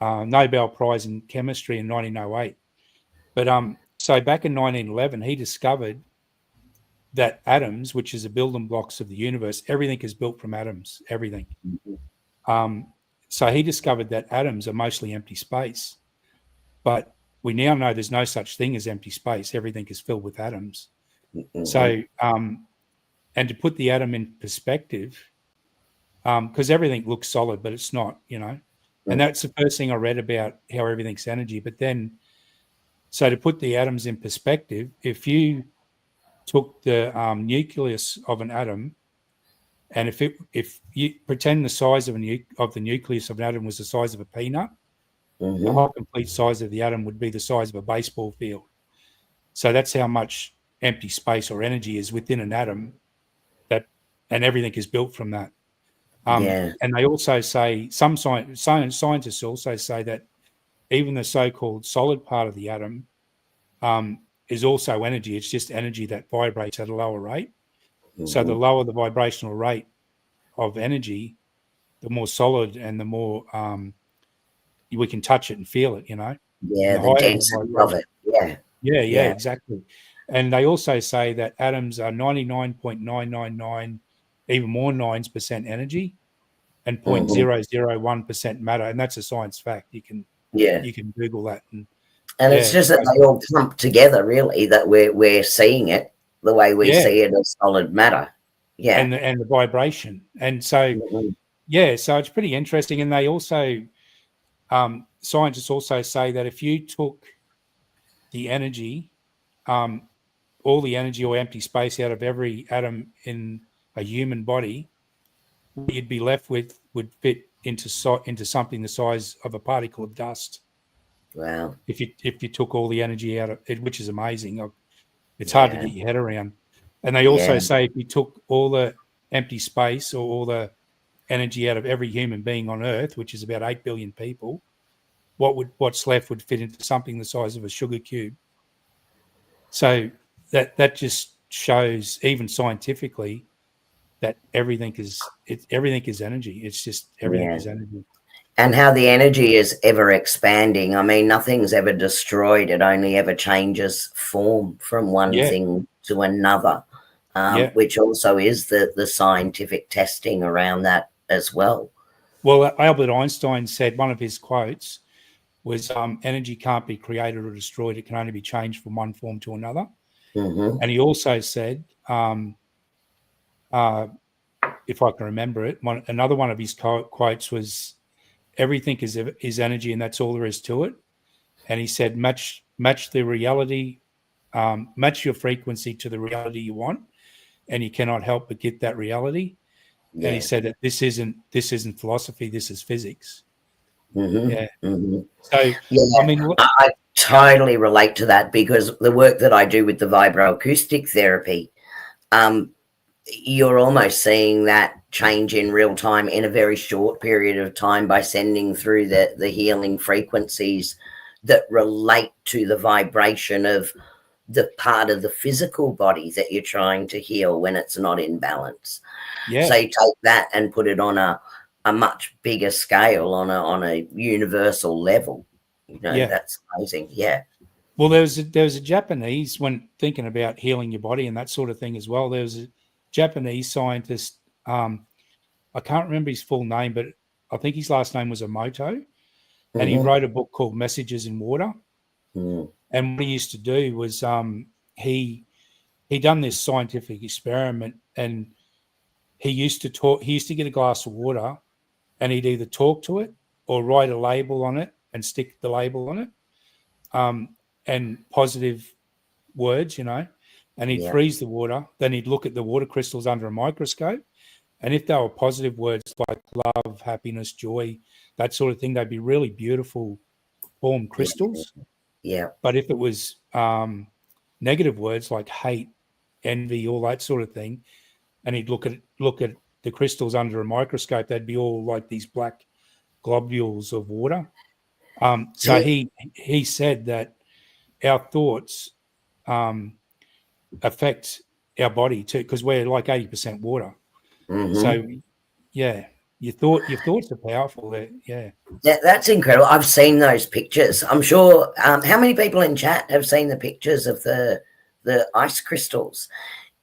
Nobel Prize in Chemistry in 1908. But so back in 1911, he discovered that atoms, which is the building blocks of the universe, everything is built from atoms, everything. So he discovered that atoms are mostly empty space, but we now know there's no such thing as empty space. Everything is filled with atoms. So, and to put the atom in perspective, because everything looks solid, but it's not, and that's the first thing I read about how everything's energy. But then, so to put the atoms in perspective, if you took the nucleus of an atom, and if you pretend the size of the nucleus of an atom was the size of a peanut, the whole complete size of the atom would be the size of a baseball field. So that's how much empty space or energy is within an atom, and everything is built from that. And they also say, some scientists also say that even the so-called solid part of the atom is also energy. It's just energy that vibrates at a lower rate. So the lower the vibrational rate of energy, the more solid and the more we can touch it and feel it, the density of it. Yeah, exactly. And they also say that atoms are 99.999, even more % energy, and 0.001% matter, and that's a science fact. You can Google that, and it's just that they all clump together, really. That we're seeing it the way we see it as solid matter. And the vibration, and so so it's pretty interesting. And they also scientists also say that if you took the energy, all the energy or empty space out of every atom in a human body, what you'd be left with would fit into something the size of a particle of dust. Wow. If you took all the energy out of it, which is amazing. It's hard to get your head around. And they also say if you took all the empty space or all the energy out of every human being on Earth, which is about 8 billion people, what's left would fit into something the size of a sugar cube. So that just shows, even scientifically, that everything is energy. It's just everything is energy. And how the energy is ever expanding. I mean, nothing's ever destroyed. It only ever changes form from one thing to another, which also is the scientific testing around that as well. Well, Albert Einstein said, one of his quotes was, energy can't be created or destroyed. It can only be changed from one form to another. Mm-hmm. And he also said, if I can remember it, another one of his quotes was, everything is energy, and that's all there is to it. And he said, match the reality, match your frequency to the reality you want, and you cannot help but get that reality. And he said that this isn't philosophy, this is physics. Mm-hmm. Yeah. Mm-hmm. So I mean, I totally relate to that, because the work that I do with the vibroacoustic therapy, you're almost seeing that change in real time in a very short period of time by sending through the healing frequencies that relate to the vibration of the part of the physical body that you're trying to heal when it's not in balance. So you take that and put it on a much bigger scale, on a universal level. That's amazing. Well, there was a Japanese, when thinking about healing your body and that sort of thing as well, there was a Japanese scientist, I can't remember his full name, but I think his last name was Emoto, and he wrote a book called Messages in Water. And what he used to do was, he done this scientific experiment, and he used to get a glass of water, and he'd either talk to it or write a label on it and stick the label on it, and positive words, and he'd freeze the water. Then he'd look at the water crystals under a microscope, and if they were positive words like love, happiness, joy, that sort of thing, they'd be really beautiful formed crystals. But if it was negative words like hate, envy, all that sort of thing, and he'd look at the crystals under a microscope, they'd be all like these black globules of water. So he said that our thoughts affect our body too, because we're like 80% water. So your thoughts are powerful there. That's incredible. I've seen those pictures. I'm sure how many people in chat have seen the pictures of the ice crystals?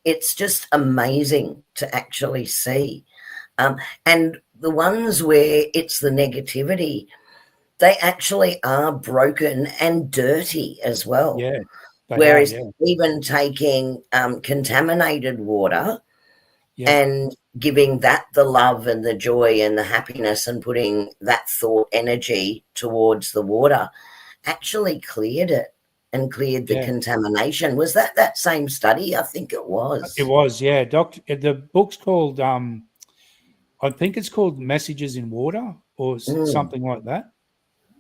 It's just amazing to actually see. And the ones where it's the negativity, they actually are broken and dirty as well. Whereas even taking contaminated water and giving that the love and the joy and the happiness and putting that thought energy towards the water actually cleared it and cleared the contamination. Was that same study? I think it was. It was, the book's called, I think it's called Messages in Water or something like that.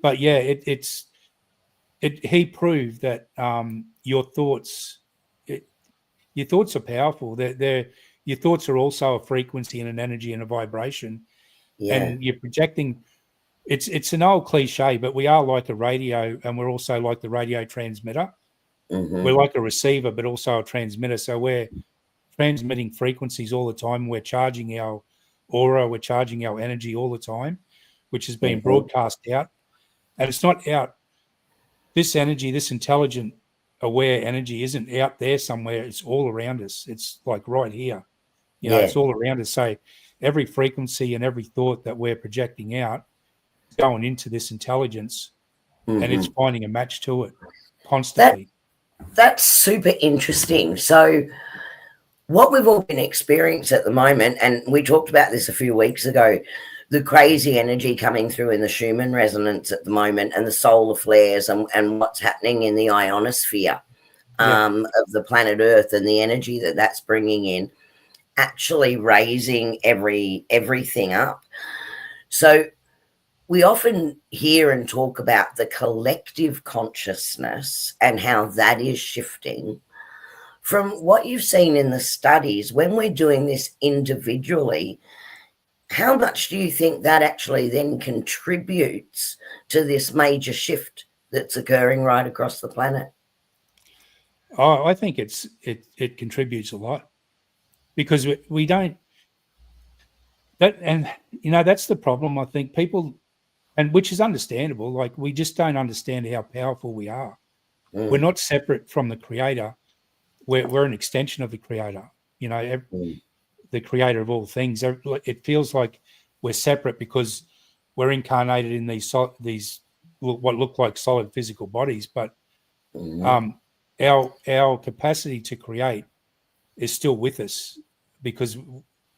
But he proved that your thoughts are powerful. Your thoughts are also a frequency and an energy and a vibration, and you're projecting. It's an old cliche, but we are like a radio, and we're also like the radio transmitter. We're like a receiver, but also a transmitter. So we're transmitting frequencies all the time. We're charging our aura, we're charging our energy all the time, which is being broadcast out. And it's not out. This energy, this intelligent, aware energy isn't out there somewhere. It's all around us. It's like right here. It's all around us. So every frequency and every thought that we're projecting out is going into this intelligence, and it's finding a match to it constantly. That's super interesting. So what we've all been experiencing at the moment, and we talked about this a few weeks ago, the crazy energy coming through in the Schumann resonance at the moment, and the solar flares, and what's happening in the ionosphere of the planet Earth, and the energy that's bringing in, actually raising everything up. So we often hear and talk about the collective consciousness and how that is shifting. From what you've seen in the studies, when we're doing this individually, how much do you think that actually then contributes to this major shift that's occurring right across the planet? Oh, I think it contributes a lot, because we don't that, and that's the problem. I think people, and which is understandable, like we just don't understand how powerful we are. We're not separate from the creator. We're an extension of the creator. The creator of all things. It feels like we're separate because we're incarnated in these what look like solid physical bodies, but our capacity to create is still with us because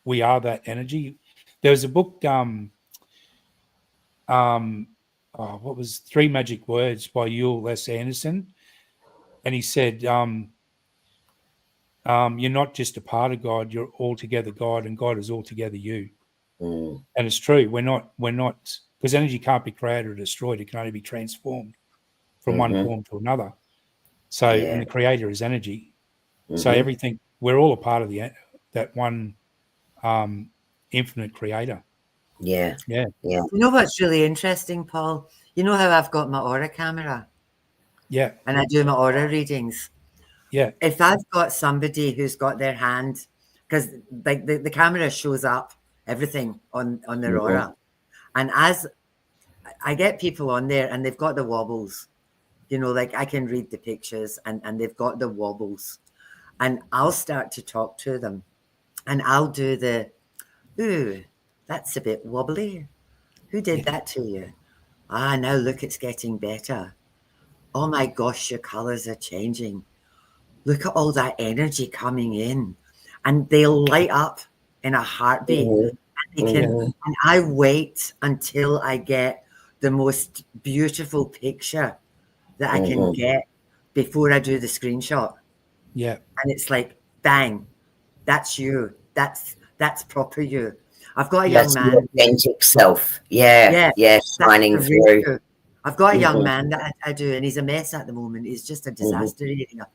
we are that energy. There was a book, what was Three Magic Words by Yule S. Anderson, and he said, you're not just a part of God, you're altogether God, and God is altogether you. And it's true. We're not, because energy can't be created or destroyed. It can only be transformed from one form to another. So, and the creator is energy. So everything, we're all a part of that one infinite creator. Yeah. You know what's really interesting, Paul? You know how I've got my aura camera? Yeah. And I do my aura readings. Yeah. If I've got somebody who's got their hand, because like the camera shows up everything on their aura. And as I get people on there and they've got the wobbles, like I can read the pictures and they've got the wobbles. And I'll start to talk to them and I'll do ooh, that's a bit wobbly. Who did that to you? Now look, it's getting better. Oh my gosh, your colors are changing. Look at all that energy coming in. And they'll light up in a heartbeat. And I wait until I get the most beautiful picture that I can get before I do the screenshot. Yeah. And it's like, bang, that's you. That's proper you. I've got a young man. That's the authentic self. Yeah, shining through. I've got a young man that I do, and he's a mess at the moment. He's just a disaster area.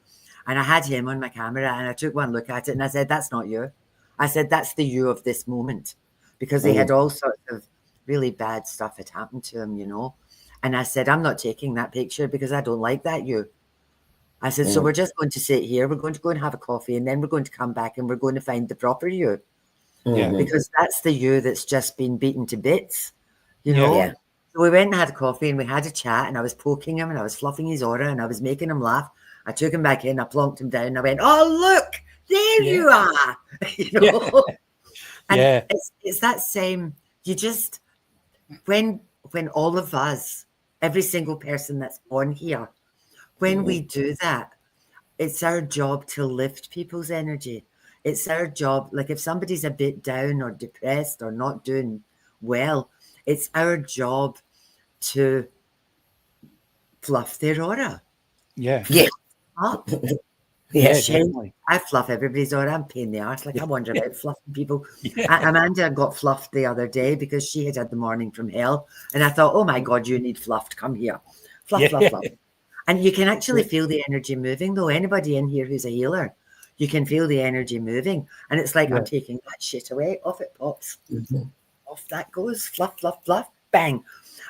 And I had him on my camera, and I took one look at it, and I said, that's not you. I said, that's the you of this moment. Because he had all sorts of really bad stuff had happened to him, And I said, I'm not taking that picture because I don't like that you. I said, so we're just going to sit here. We're going to go and have a coffee, and then we're going to come back, and we're going to find the proper you. Because that's the you that's just been beaten to bits, So we went and had a coffee and we had a chat, and I was poking him and I was fluffing his aura and I was making him laugh. I took him back in, I plonked him down, and I went, oh, look, there you are. And it's that same, you just, when all of us, every single person that's on here, when we do that, it's our job to lift people's energy. It's our job, like if somebody's a bit down or depressed or not doing well, it's our job to fluff their aura. Yeah. Up. Definitely. I fluff everybody's aura. I'm a pain in the arse. Like I wonder about fluffing people. Amanda got fluffed the other day because she had the morning from hell. And I thought, oh my God, you need fluffed. Come here. Fluff, fluff, fluff. And you can actually feel the energy moving though. Anybody in here who's a healer, you can feel the energy moving. And it's like, I'm taking that shit away. Off it pops. Off that goes. Fluff, fluff, fluff. Bang.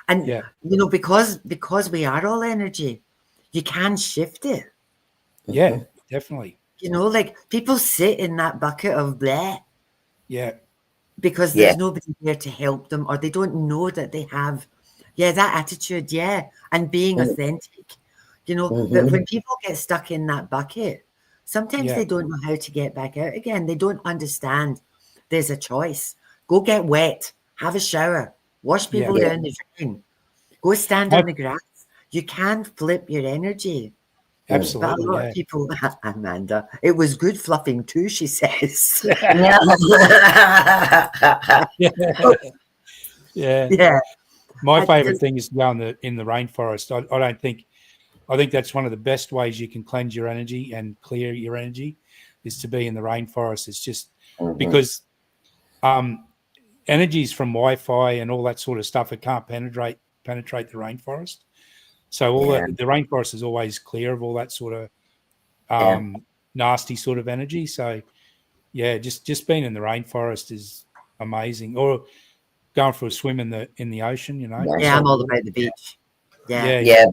And, because we are all energy, you can shift it. Yeah, definitely. Like people sit in that bucket of bleh. Yeah. Because there's nobody there to help them, or they don't know that they have, that attitude. And being authentic, But when people get stuck in that bucket, sometimes they don't know how to get back out again. They don't understand there's a choice. Go get wet, have a shower, wash people down the drain, go stand on the grass. You can flip your energy. Absolutely. But a lot of people, Amanda, it was good fluffing too, she says. Yeah. My favorite thing is to go in the rainforest. I think that's one of the best ways you can cleanse your energy and clear your energy is to be in the rainforest. It's just because energies from Wi-Fi and all that sort of stuff. It can't penetrate the rainforest. So all the rainforest is always clear of all that sort of nasty sort of energy. So yeah, just being in the rainforest is amazing. Or going for a swim in the ocean, you know. Yeah, I'm all about the beach. Yeah,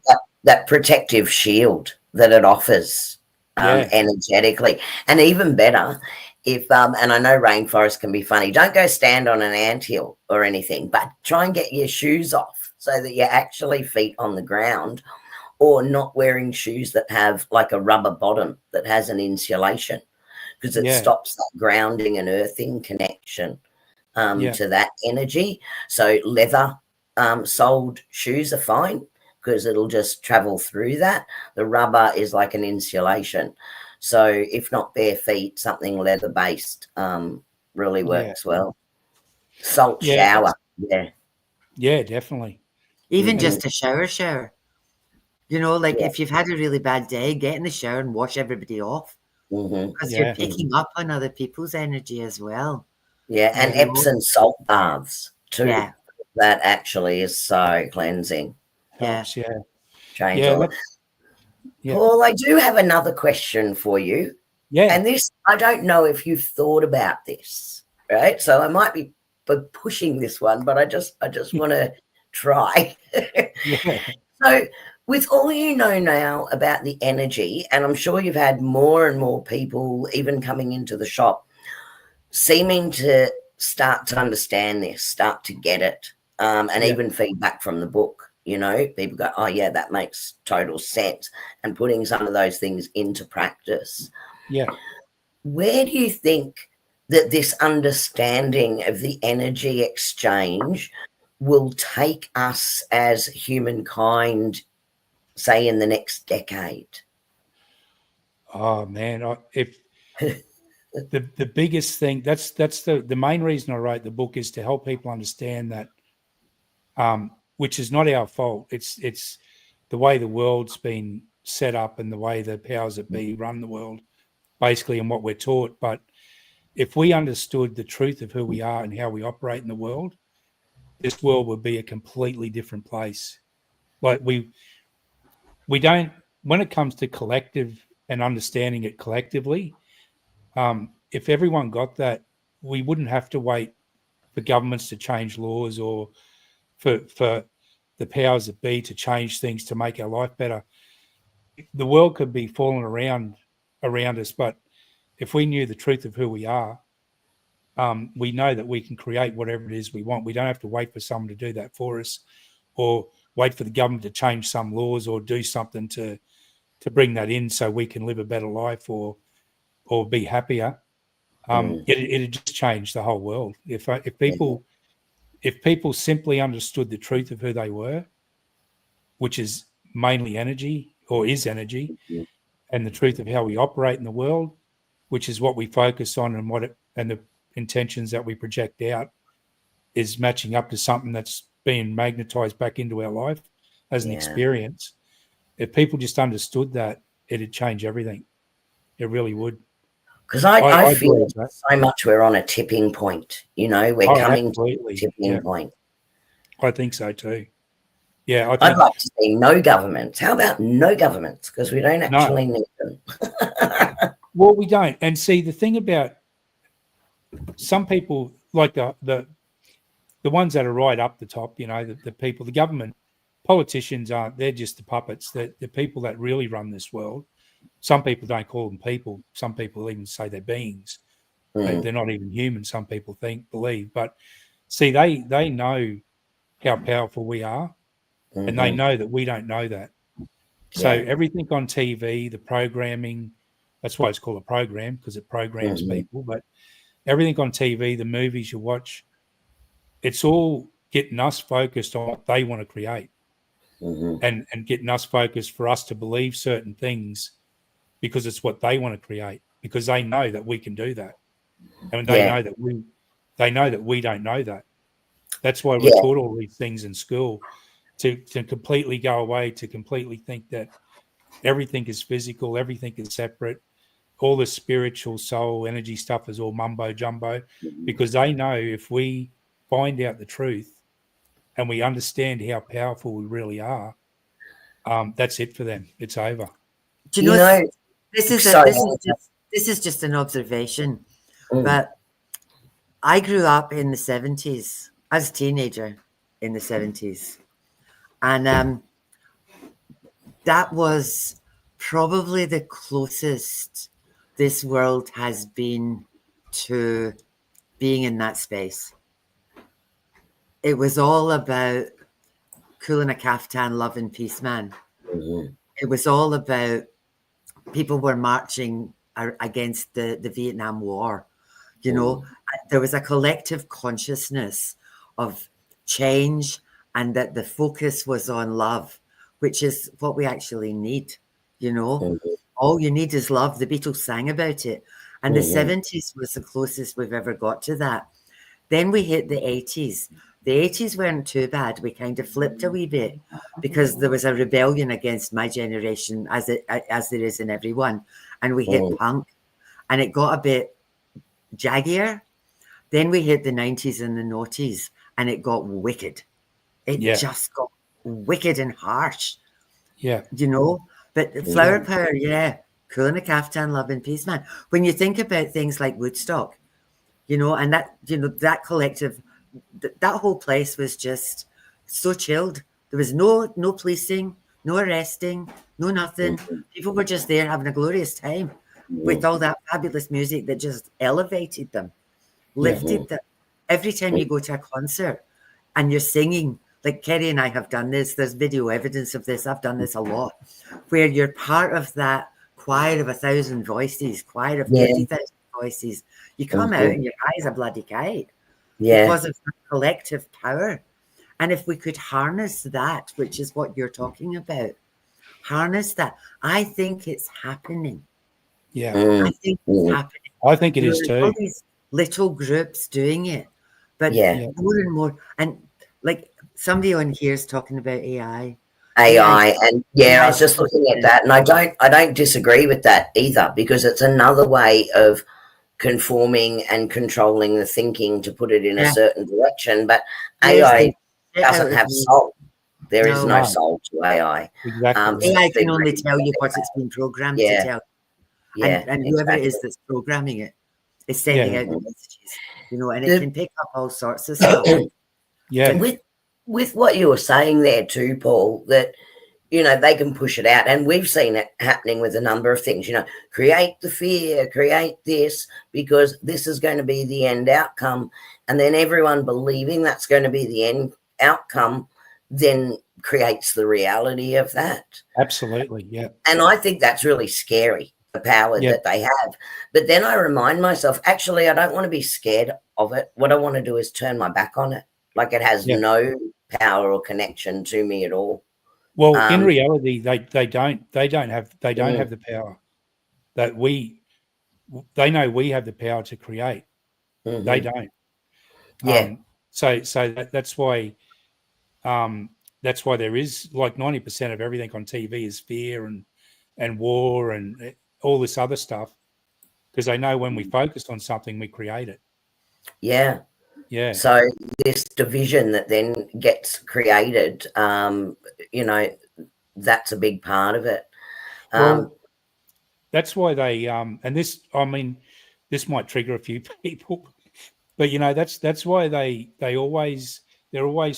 that protective shield that it offers energetically. And even better, if and I know rainforest can be funny, don't go stand on an anthill or anything, but try and get your shoes off so that you're actually feet on the ground, or not wearing shoes that have like a rubber bottom that has an insulation, because it stops that grounding and earthing connection to that energy. So leather soled shoes are fine, because it'll just travel through that. The rubber is like an insulation. So if not bare feet, something leather based really works well. Salt shower. Yeah, definitely. Even just a shower. You know, like if you've had a really bad day, get in the shower and wash everybody off. Because you're picking up on other people's energy as well. Yeah, and Epsom salt baths too. Yeah. That actually is so cleansing. Helps, Change all. Paul, I do have another question for you. Yeah. And this, I don't know if you've thought about this, right? So I might be pushing this one, but I just want to try. So with all you know now about the energy, and I'm sure you've had more and more people even coming into the shop seeming to start to understand this, start to get it, and even feedback from the book. You know, people go, oh, yeah, that makes total sense, and putting some of those things into practice. Yeah. Where do you think that this understanding of the energy exchange will take us as humankind, say, in the next decade? Oh, man, if the biggest thing, that's the main reason I wrote the book, is to help people understand that, which is not our fault. It's the way the world's been set up and the way the powers that be run the world, basically, and what we're taught. But if we understood the truth of who we are and how we operate in the world, this world would be a completely different place. Like we don't, when it comes to collective and understanding it collectively, if everyone got that, we wouldn't have to wait for governments to change laws or for the powers that be to change things to make our life better. The world could be falling around us, but if we knew the truth of who we are, we know that we can create whatever it is we want. We don't have to wait for someone to do that for us, or wait for the government to change some laws or do something to bring that in so we can live a better life or be happier. It'd just change the whole world. If people simply understood the truth of who they were, which is mainly energy, or is energy, and the truth of how we operate in the world, which is what we focus on, and the intentions that we project out is matching up to something that's being magnetized back into our life as an experience. If people just understood that, it'd change everything. It really would. Because I feel so much we're on a tipping point. You know, we're coming to a tipping point. I think so too. Yeah, I'd like to see no governments. How about no governments? Because we don't actually need them. Well, we don't. And see, the thing about some people, like the ones that are right up the top, you know, the people, the government, politicians aren't. They're just the puppets. The people that really run this world. Some people don't call them people. Some people even say they're beings. They're not even human. Some people believe. But see, they know how powerful we are, and they know that we don't know that. So everything on TV, the programming, that's why it's called a program, because it programs people. But everything on TV, the movies you watch, it's all getting us focused on what they want to create, and getting us focused for us to believe certain things because it's what they want to create, because they know that we can do that, and they know that we don't know that. That's why we're taught all these things in school, to completely go away, to completely think that everything is physical, everything is separate, all the spiritual soul energy stuff is all mumbo jumbo, because they know if we find out the truth and we understand how powerful we really are, that's it for them. It's over. Do you know, this is just an observation, but I grew up in the 70s. I was a teenager in the 70s. And that was probably the closest this world has been to being in that space. It was all about cool in a caftan, love and peace, man. Mm-hmm. It was all about people were marching against the Vietnam War. You know, there was a collective consciousness of change, and that the focus was on love, which is what we actually need. You know, all you need is love. The Beatles sang about it. And the 70s was the closest we've ever got to that. Then we hit the 80s. The 80s weren't too bad. We kind of flipped a wee bit because there was a rebellion against my generation, as there is in everyone. And we hit punk, and it got a bit jaggier. Then we hit the 90s and the noughties, and it got wicked. It just got wicked and harsh. Yeah. You know? But flower power, cool in a caftan, love and peace, man. When you think about things like Woodstock, you know, and that, you know, that collective, that whole place was just so chilled. There was no policing, no arresting, no nothing. People were just there having a glorious time with all that fabulous music that just elevated them, lifted them. Every time you go to a concert and you're singing, like Kerrie and I have done this, there's video evidence of this, I've done this a lot, where you're part of that choir of 1,000 voices, choir of 30,000 voices. You come out and your eyes are bloody kite because of the collective power. And if we could harness that, which is what you're talking about, harness that, I think it's happening. Yeah. I think it's happening. I think it is too. All these little groups doing it, but more and more. And like somebody on here is talking about AI. And I was just looking at that, and I don't disagree with that either, because it's another way of conforming and controlling the thinking to put it in a certain direction. But AI doesn't have soul. There is no soul to AI. Exactly. AI can only tell you what it's been programmed to tell. And whoever it is that's programming it is sending out the messages, you know, and it can pick up all sorts of stuff. With what you were saying there too, Paul, that, you know, they can push it out. And we've seen it happening with a number of things, you know, create the fear, create this, because this is going to be the end outcome. And then everyone believing that's going to be the end outcome then creates the reality of that. Absolutely, yeah. And I think that's really scary, the power that they have. But then I remind myself, actually, I don't want to be scared of it. What I want to do is turn my back on it. Like it has no power or connection to me at all. Well, in reality, they don't have the power that they know we have the power to create. They don't. So that's why there is like 90% of everything on TV is fear and war and all this other stuff, because they know when we focus on something, we create it. Yeah. Yeah. So this division that then gets created, you know, that's a big part of it. Well, that's why they and this, I mean, this might trigger a few people, but you know, that's why they're always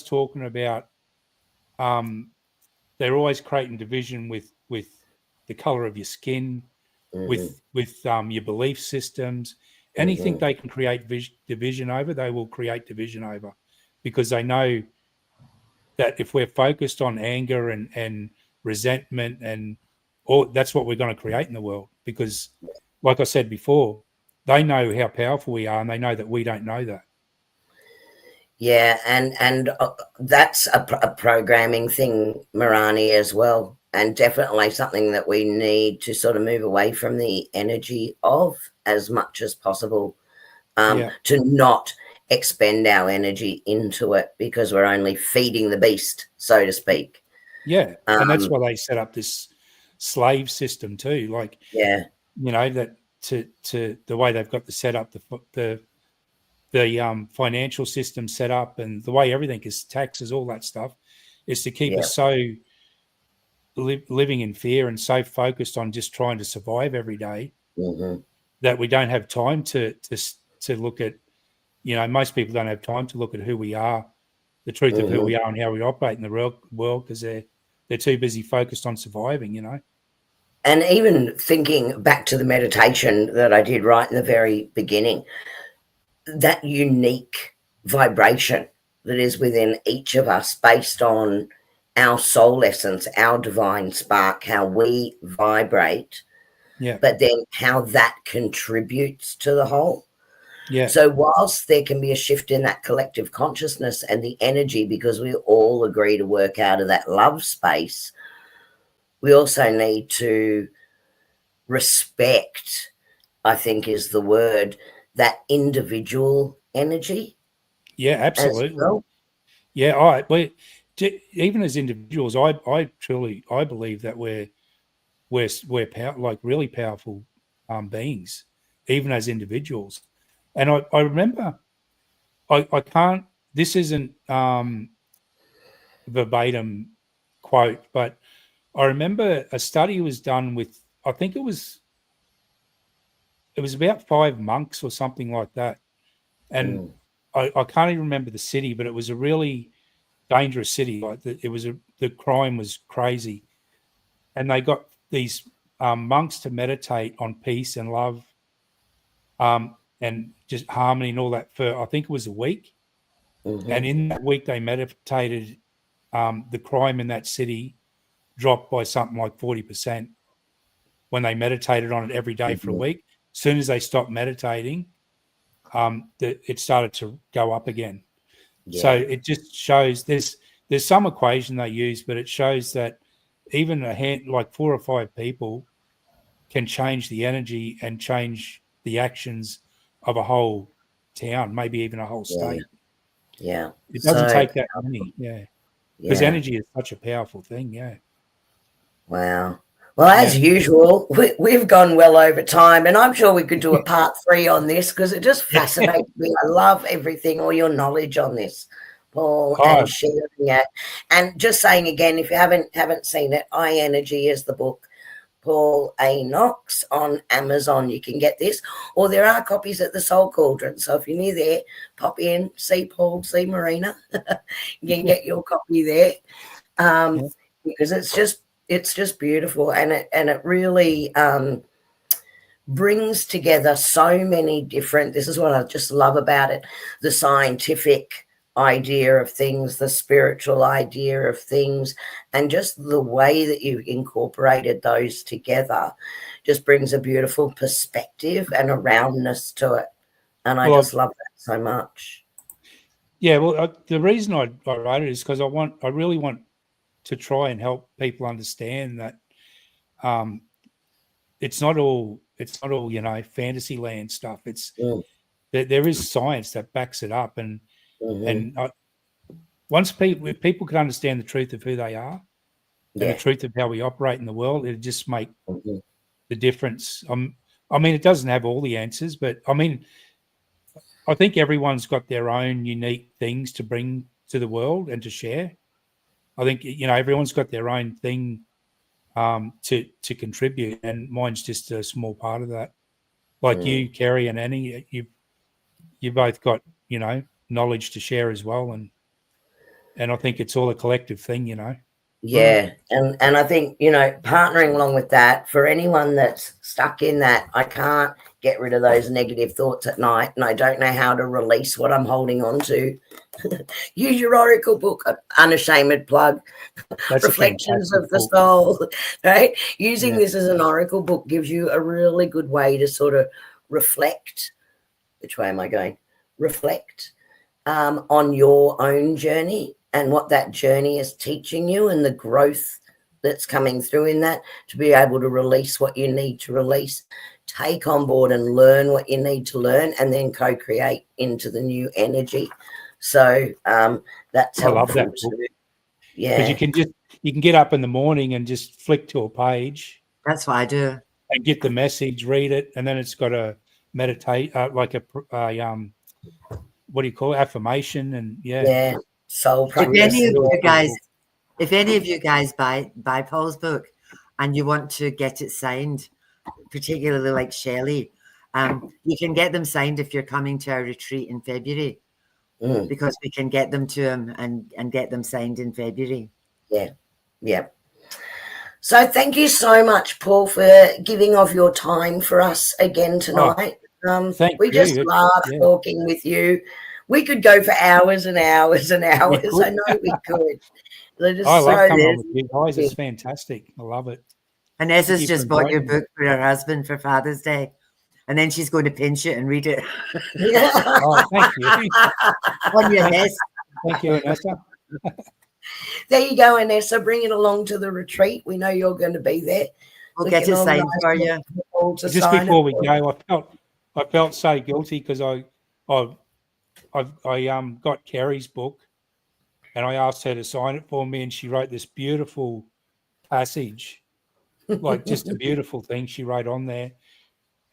talking about they're always creating division with the color of your skin, with your belief systems. Anything they can create division over, they will create division over, because they know that if we're focused on anger and resentment and all, that's what we're going to create in the world. Because, like I said before, they know how powerful we are, and they know that we don't know that. Yeah, and that's a programming thing, Marani, as well. And definitely something that we need to sort of move away from the energy of as much as possible, to not expend our energy into it, because we're only feeding the beast, so to speak. Yeah, and that's why they set up this slave system too. Like, you know, that to the way they've got the set up, the the financial system set up and the way everything is taxes, all that stuff, is to keep us so living in fear and so focused on just trying to survive every day that we don't have time to look at, most people don't have time to look at who we are, the truth of who we are and how we operate in the real world, because they're too busy focused on surviving, And even thinking back to the meditation that I did right in the very beginning, that unique vibration that is within each of us based on our soul essence, our divine spark, how we vibrate, but then how that contributes to the whole. So whilst there can be a shift in that collective consciousness and the energy, because we all agree to work out of that love space, we also need to respect, I think is the word, that individual energy. Yeah, absolutely. Well. Yeah, even as individuals, I truly believe that we're like really powerful beings, even as individuals. And I remember, I can't. This isn't verbatim quote, but I remember a study was done with, I think it was about 5 monks or something like that, and I can't even remember the city, but it was a really dangerous city. Like the crime was crazy, and they got these monks to meditate on peace and love, and just harmony and all that for, I think it was a week. And in that week they meditated, the crime in that city dropped by something like 40% when they meditated on it every day for a week. As soon as they stopped meditating, it started to go up again. So it just shows there's some equation they use, but it shows that even like 4 or 5 people can change the energy and change the actions of a whole town, maybe even a whole state. Yeah. It doesn't take that many. Yeah. Because energy is such a powerful thing. Yeah. Wow. Well, as usual, we've gone well over time, and I'm sure we could do a part 3 on this because it just fascinates me. I love everything, all your knowledge on this, Paul, and sharing it. And just saying again, if you haven't seen it, I Energy is the book. Paul A. Knox on Amazon. You can get this, or there are copies at the Soul Cauldron. So if you're near there, pop in, see Paul, see Marina. You can get your copy there, because it's just beautiful, and it really brings together so many different. This is what I just love about it: the scientific idea of things, the spiritual idea of things, and just the way that you incorporated those together just brings a beautiful perspective and a roundness to it. And I just love that so much. Yeah, well, the reason I wrote it is because I really want to try and help people understand that it's not all fantasy land stuff. It's there is science that backs it up, and once people can understand the truth of who they are and the truth of how we operate in the world, it just make the difference. I mean, it doesn't have all the answers, but I mean, I think everyone's got their own unique things to bring to the world and to share. I think everyone's got their own thing to contribute, and mine's just a small part of that. Like you, Kerrie, and Annie, you both got knowledge to share as well, and I think it's all a collective thing, Yeah, and I think partnering along with that, for anyone that's stuck in that, I can't get rid of those negative thoughts at night, and I don't know how to release what I'm holding on to. Use your oracle book, unashamed plug. That's Reflections of the Soul, right? Using this as an oracle book gives you a really good way to sort of reflect. Which way am I going? Reflect on your own journey and what that journey is teaching you, and the growth that's coming through in that, to be able to release what you need to release, take on board and learn what you need to learn, and then co-create into the new energy. So that's helpful. I love that book. Yeah, because you can get up in the morning and just flick to a page. That's what I do. And get the message, read it, and then it's got a meditate like a what do you call it? Affirmation and Yeah. Soul If practice. any of you guys buy Paul's book and you want to get it signed, particularly like Shelley, you can get them signed if you're coming to our retreat in February, because we can get them to him and get them signed in February. Yeah. So thank you so much, Paul, for giving of your time for us again tonight. We just love talking with you. We could go for hours and hours and hours. I know we could. I love coming with you guys. It's fantastic. I love it. Vanessa's just bought your book for her husband for Father's Day, and then she's going to pinch it and read it. Oh, thank you. On your desk. Thank you, Vanessa. There you go, Vanessa. Bring it along to the retreat. We know you're going to be there. We'll get it signed for you. Just before we go, I felt so guilty because I got Kerrie's book and I asked her to sign it for me, and she wrote this beautiful passage, like just a beautiful thing she wrote on there.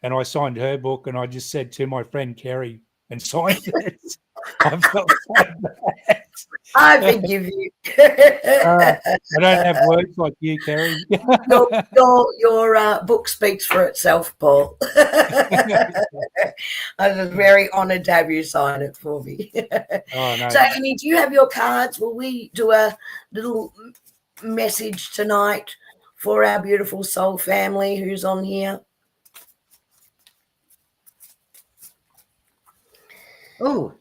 And I signed her book, and I just said to my friend Kerrie and signed it. I felt so bad. I forgive you. I don't have words like you, Kerrie. Your book speaks for itself, Paul. I was very honoured to have you sign it for me. Oh, no. So, Annie, do you have your cards? Will we do a little message tonight for our beautiful soul family who's on here? Ooh.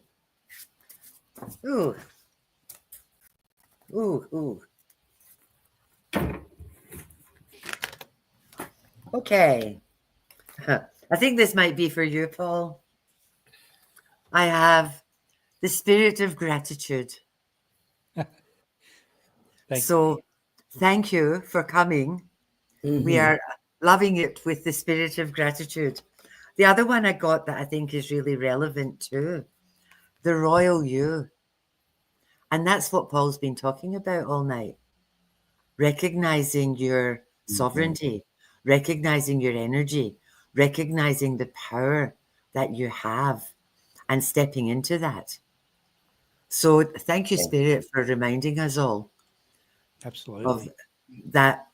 Okay. I think this might be for you, Paul. I have the spirit of gratitude. Thank you for coming. Mm-hmm. We are loving it with the spirit of gratitude. The other one I got that I think is really relevant too, the royal you. And that's what Paul's been talking about all night. Recognizing your sovereignty, recognizing your energy, recognizing the power that you have and stepping into that. So thank you, Spirit, for reminding us all. Absolutely. Of that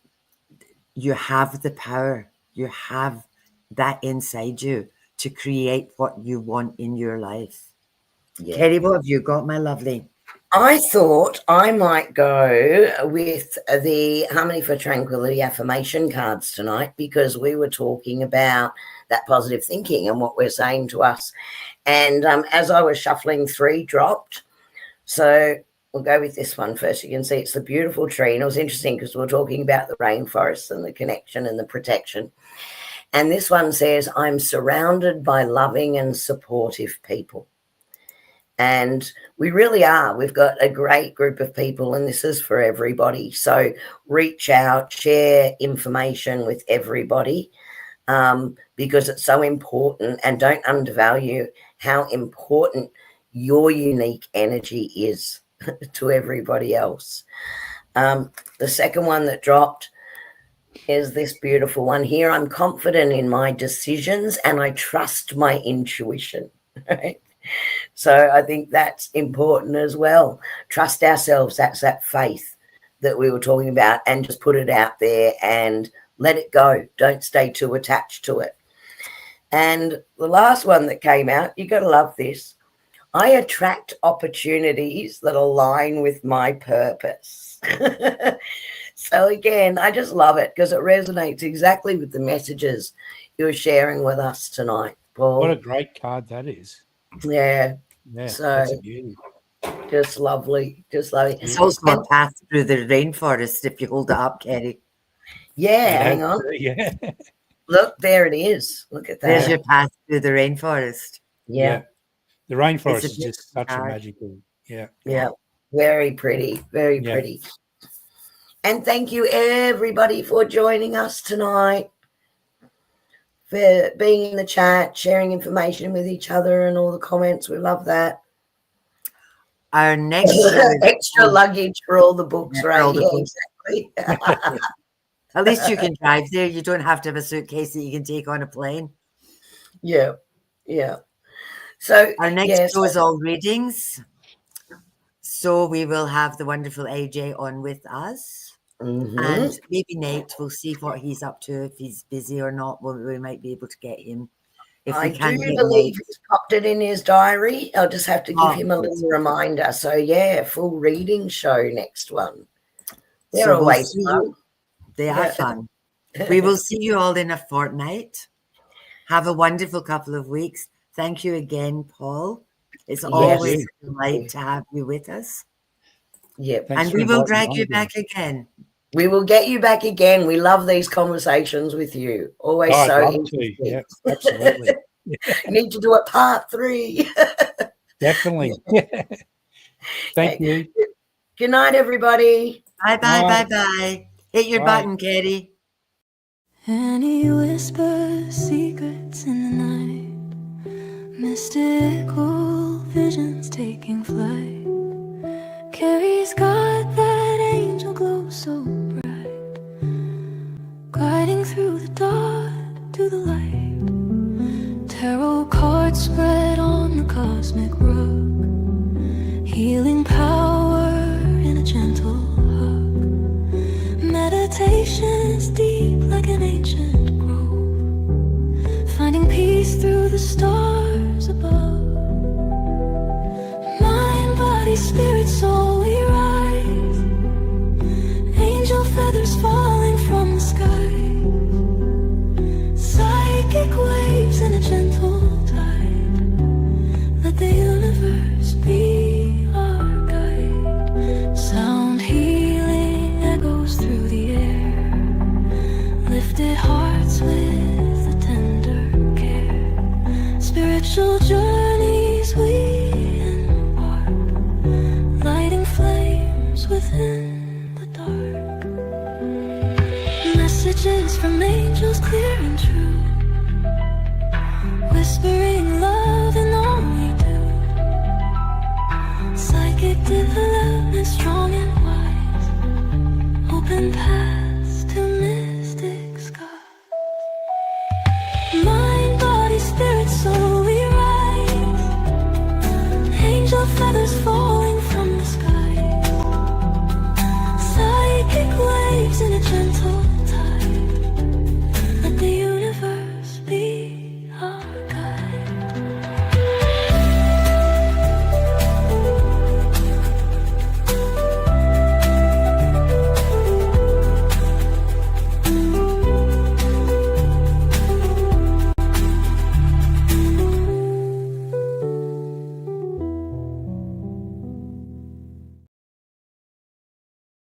you have the power, you have that inside you to create what you want in your life. Yeah. Kerrie, what have you got, my lovely? I thought I might go with the Harmony for Tranquility affirmation cards tonight, because we were talking about that positive thinking and what we're saying to us. And as I was shuffling, 3 dropped. So we'll go with this one first. You can see it's the beautiful tree. And it was interesting because we were talking about the rainforest and the connection and the protection. And this one says, I'm surrounded by loving and supportive people. And we really are. We've got a great group of people, and this is for everybody. So reach out, share information with everybody, because it's so important, and don't undervalue how important your unique energy is to everybody else. The second one that dropped is this beautiful one here. I'm confident in my decisions and I trust my intuition. Right? So I think that's important as well. Trust ourselves. That's that faith that we were talking about, and just put it out there and let it go. Don't stay too attached to it. And the last one that came out, you got to love this. I attract opportunities that align with my purpose. So again, I just love it because it resonates exactly with the messages you're sharing with us tonight, Paul. What a great card that is. Yeah. So that's a beauty. Just lovely. Just lovely. It's also a path through the rainforest if you hold it up, Kerrie. Yeah, hang on. Yeah. Look, there it is. Look at that. There's your path through the rainforest. Yeah. The rainforest is just such a magical. Yeah. Yeah. Very pretty. Very pretty. And thank you, everybody, for joining us tonight, for being in the chat, sharing information with each other and all the comments. We love that. Our next extra luggage for all the books, right? Exactly. At least you can drive there. You don't have to have a suitcase that you can take on a plane. Yeah. So our next show is all readings. So we will have the wonderful AJ on with us. And maybe Nate, we'll see what he's up to. If he's busy or not, we might be able to get him. If I we can do believe he's popped it in his diary. I'll just have to give him a little reminder. So yeah, full reading show next one. They're always fun. They are fun. We will see you all in a fortnight. Have a wonderful couple of weeks. Thank you again, Paul. It's always a delight to have you with us. Yep. And we will drag you back again. We will get you back again. We love these conversations with you. Always so interesting. Yeah, absolutely. You need to do a part 3. Definitely. Thank you. Good night, everybody. Bye. Hit your button, Kerrie. And he whispers secrets in the night, mystical visions taking flight. Kerrie's got that angel glow so bright, gliding through the dark to the light. Tarot cards spread on the cosmic rug, healing power in a gentle hug. Meditation's deep like an ancient grove, finding peace through the stars above. Mind, body, spirit, soul, we rise, angel feathers falling from the sky, psychic waves in a gentle tide. Let the universe be our guide. Sound healing echoes through the air, lifted hearts with a tender care. Spiritual journeys we embark, lighting flames within the dark. Messages from angels clear and true, whispering love in all we do. Psychic development strong and wise, open paths to mystic skies. Mind, body, spirit, soul, we rise, angel feathers fall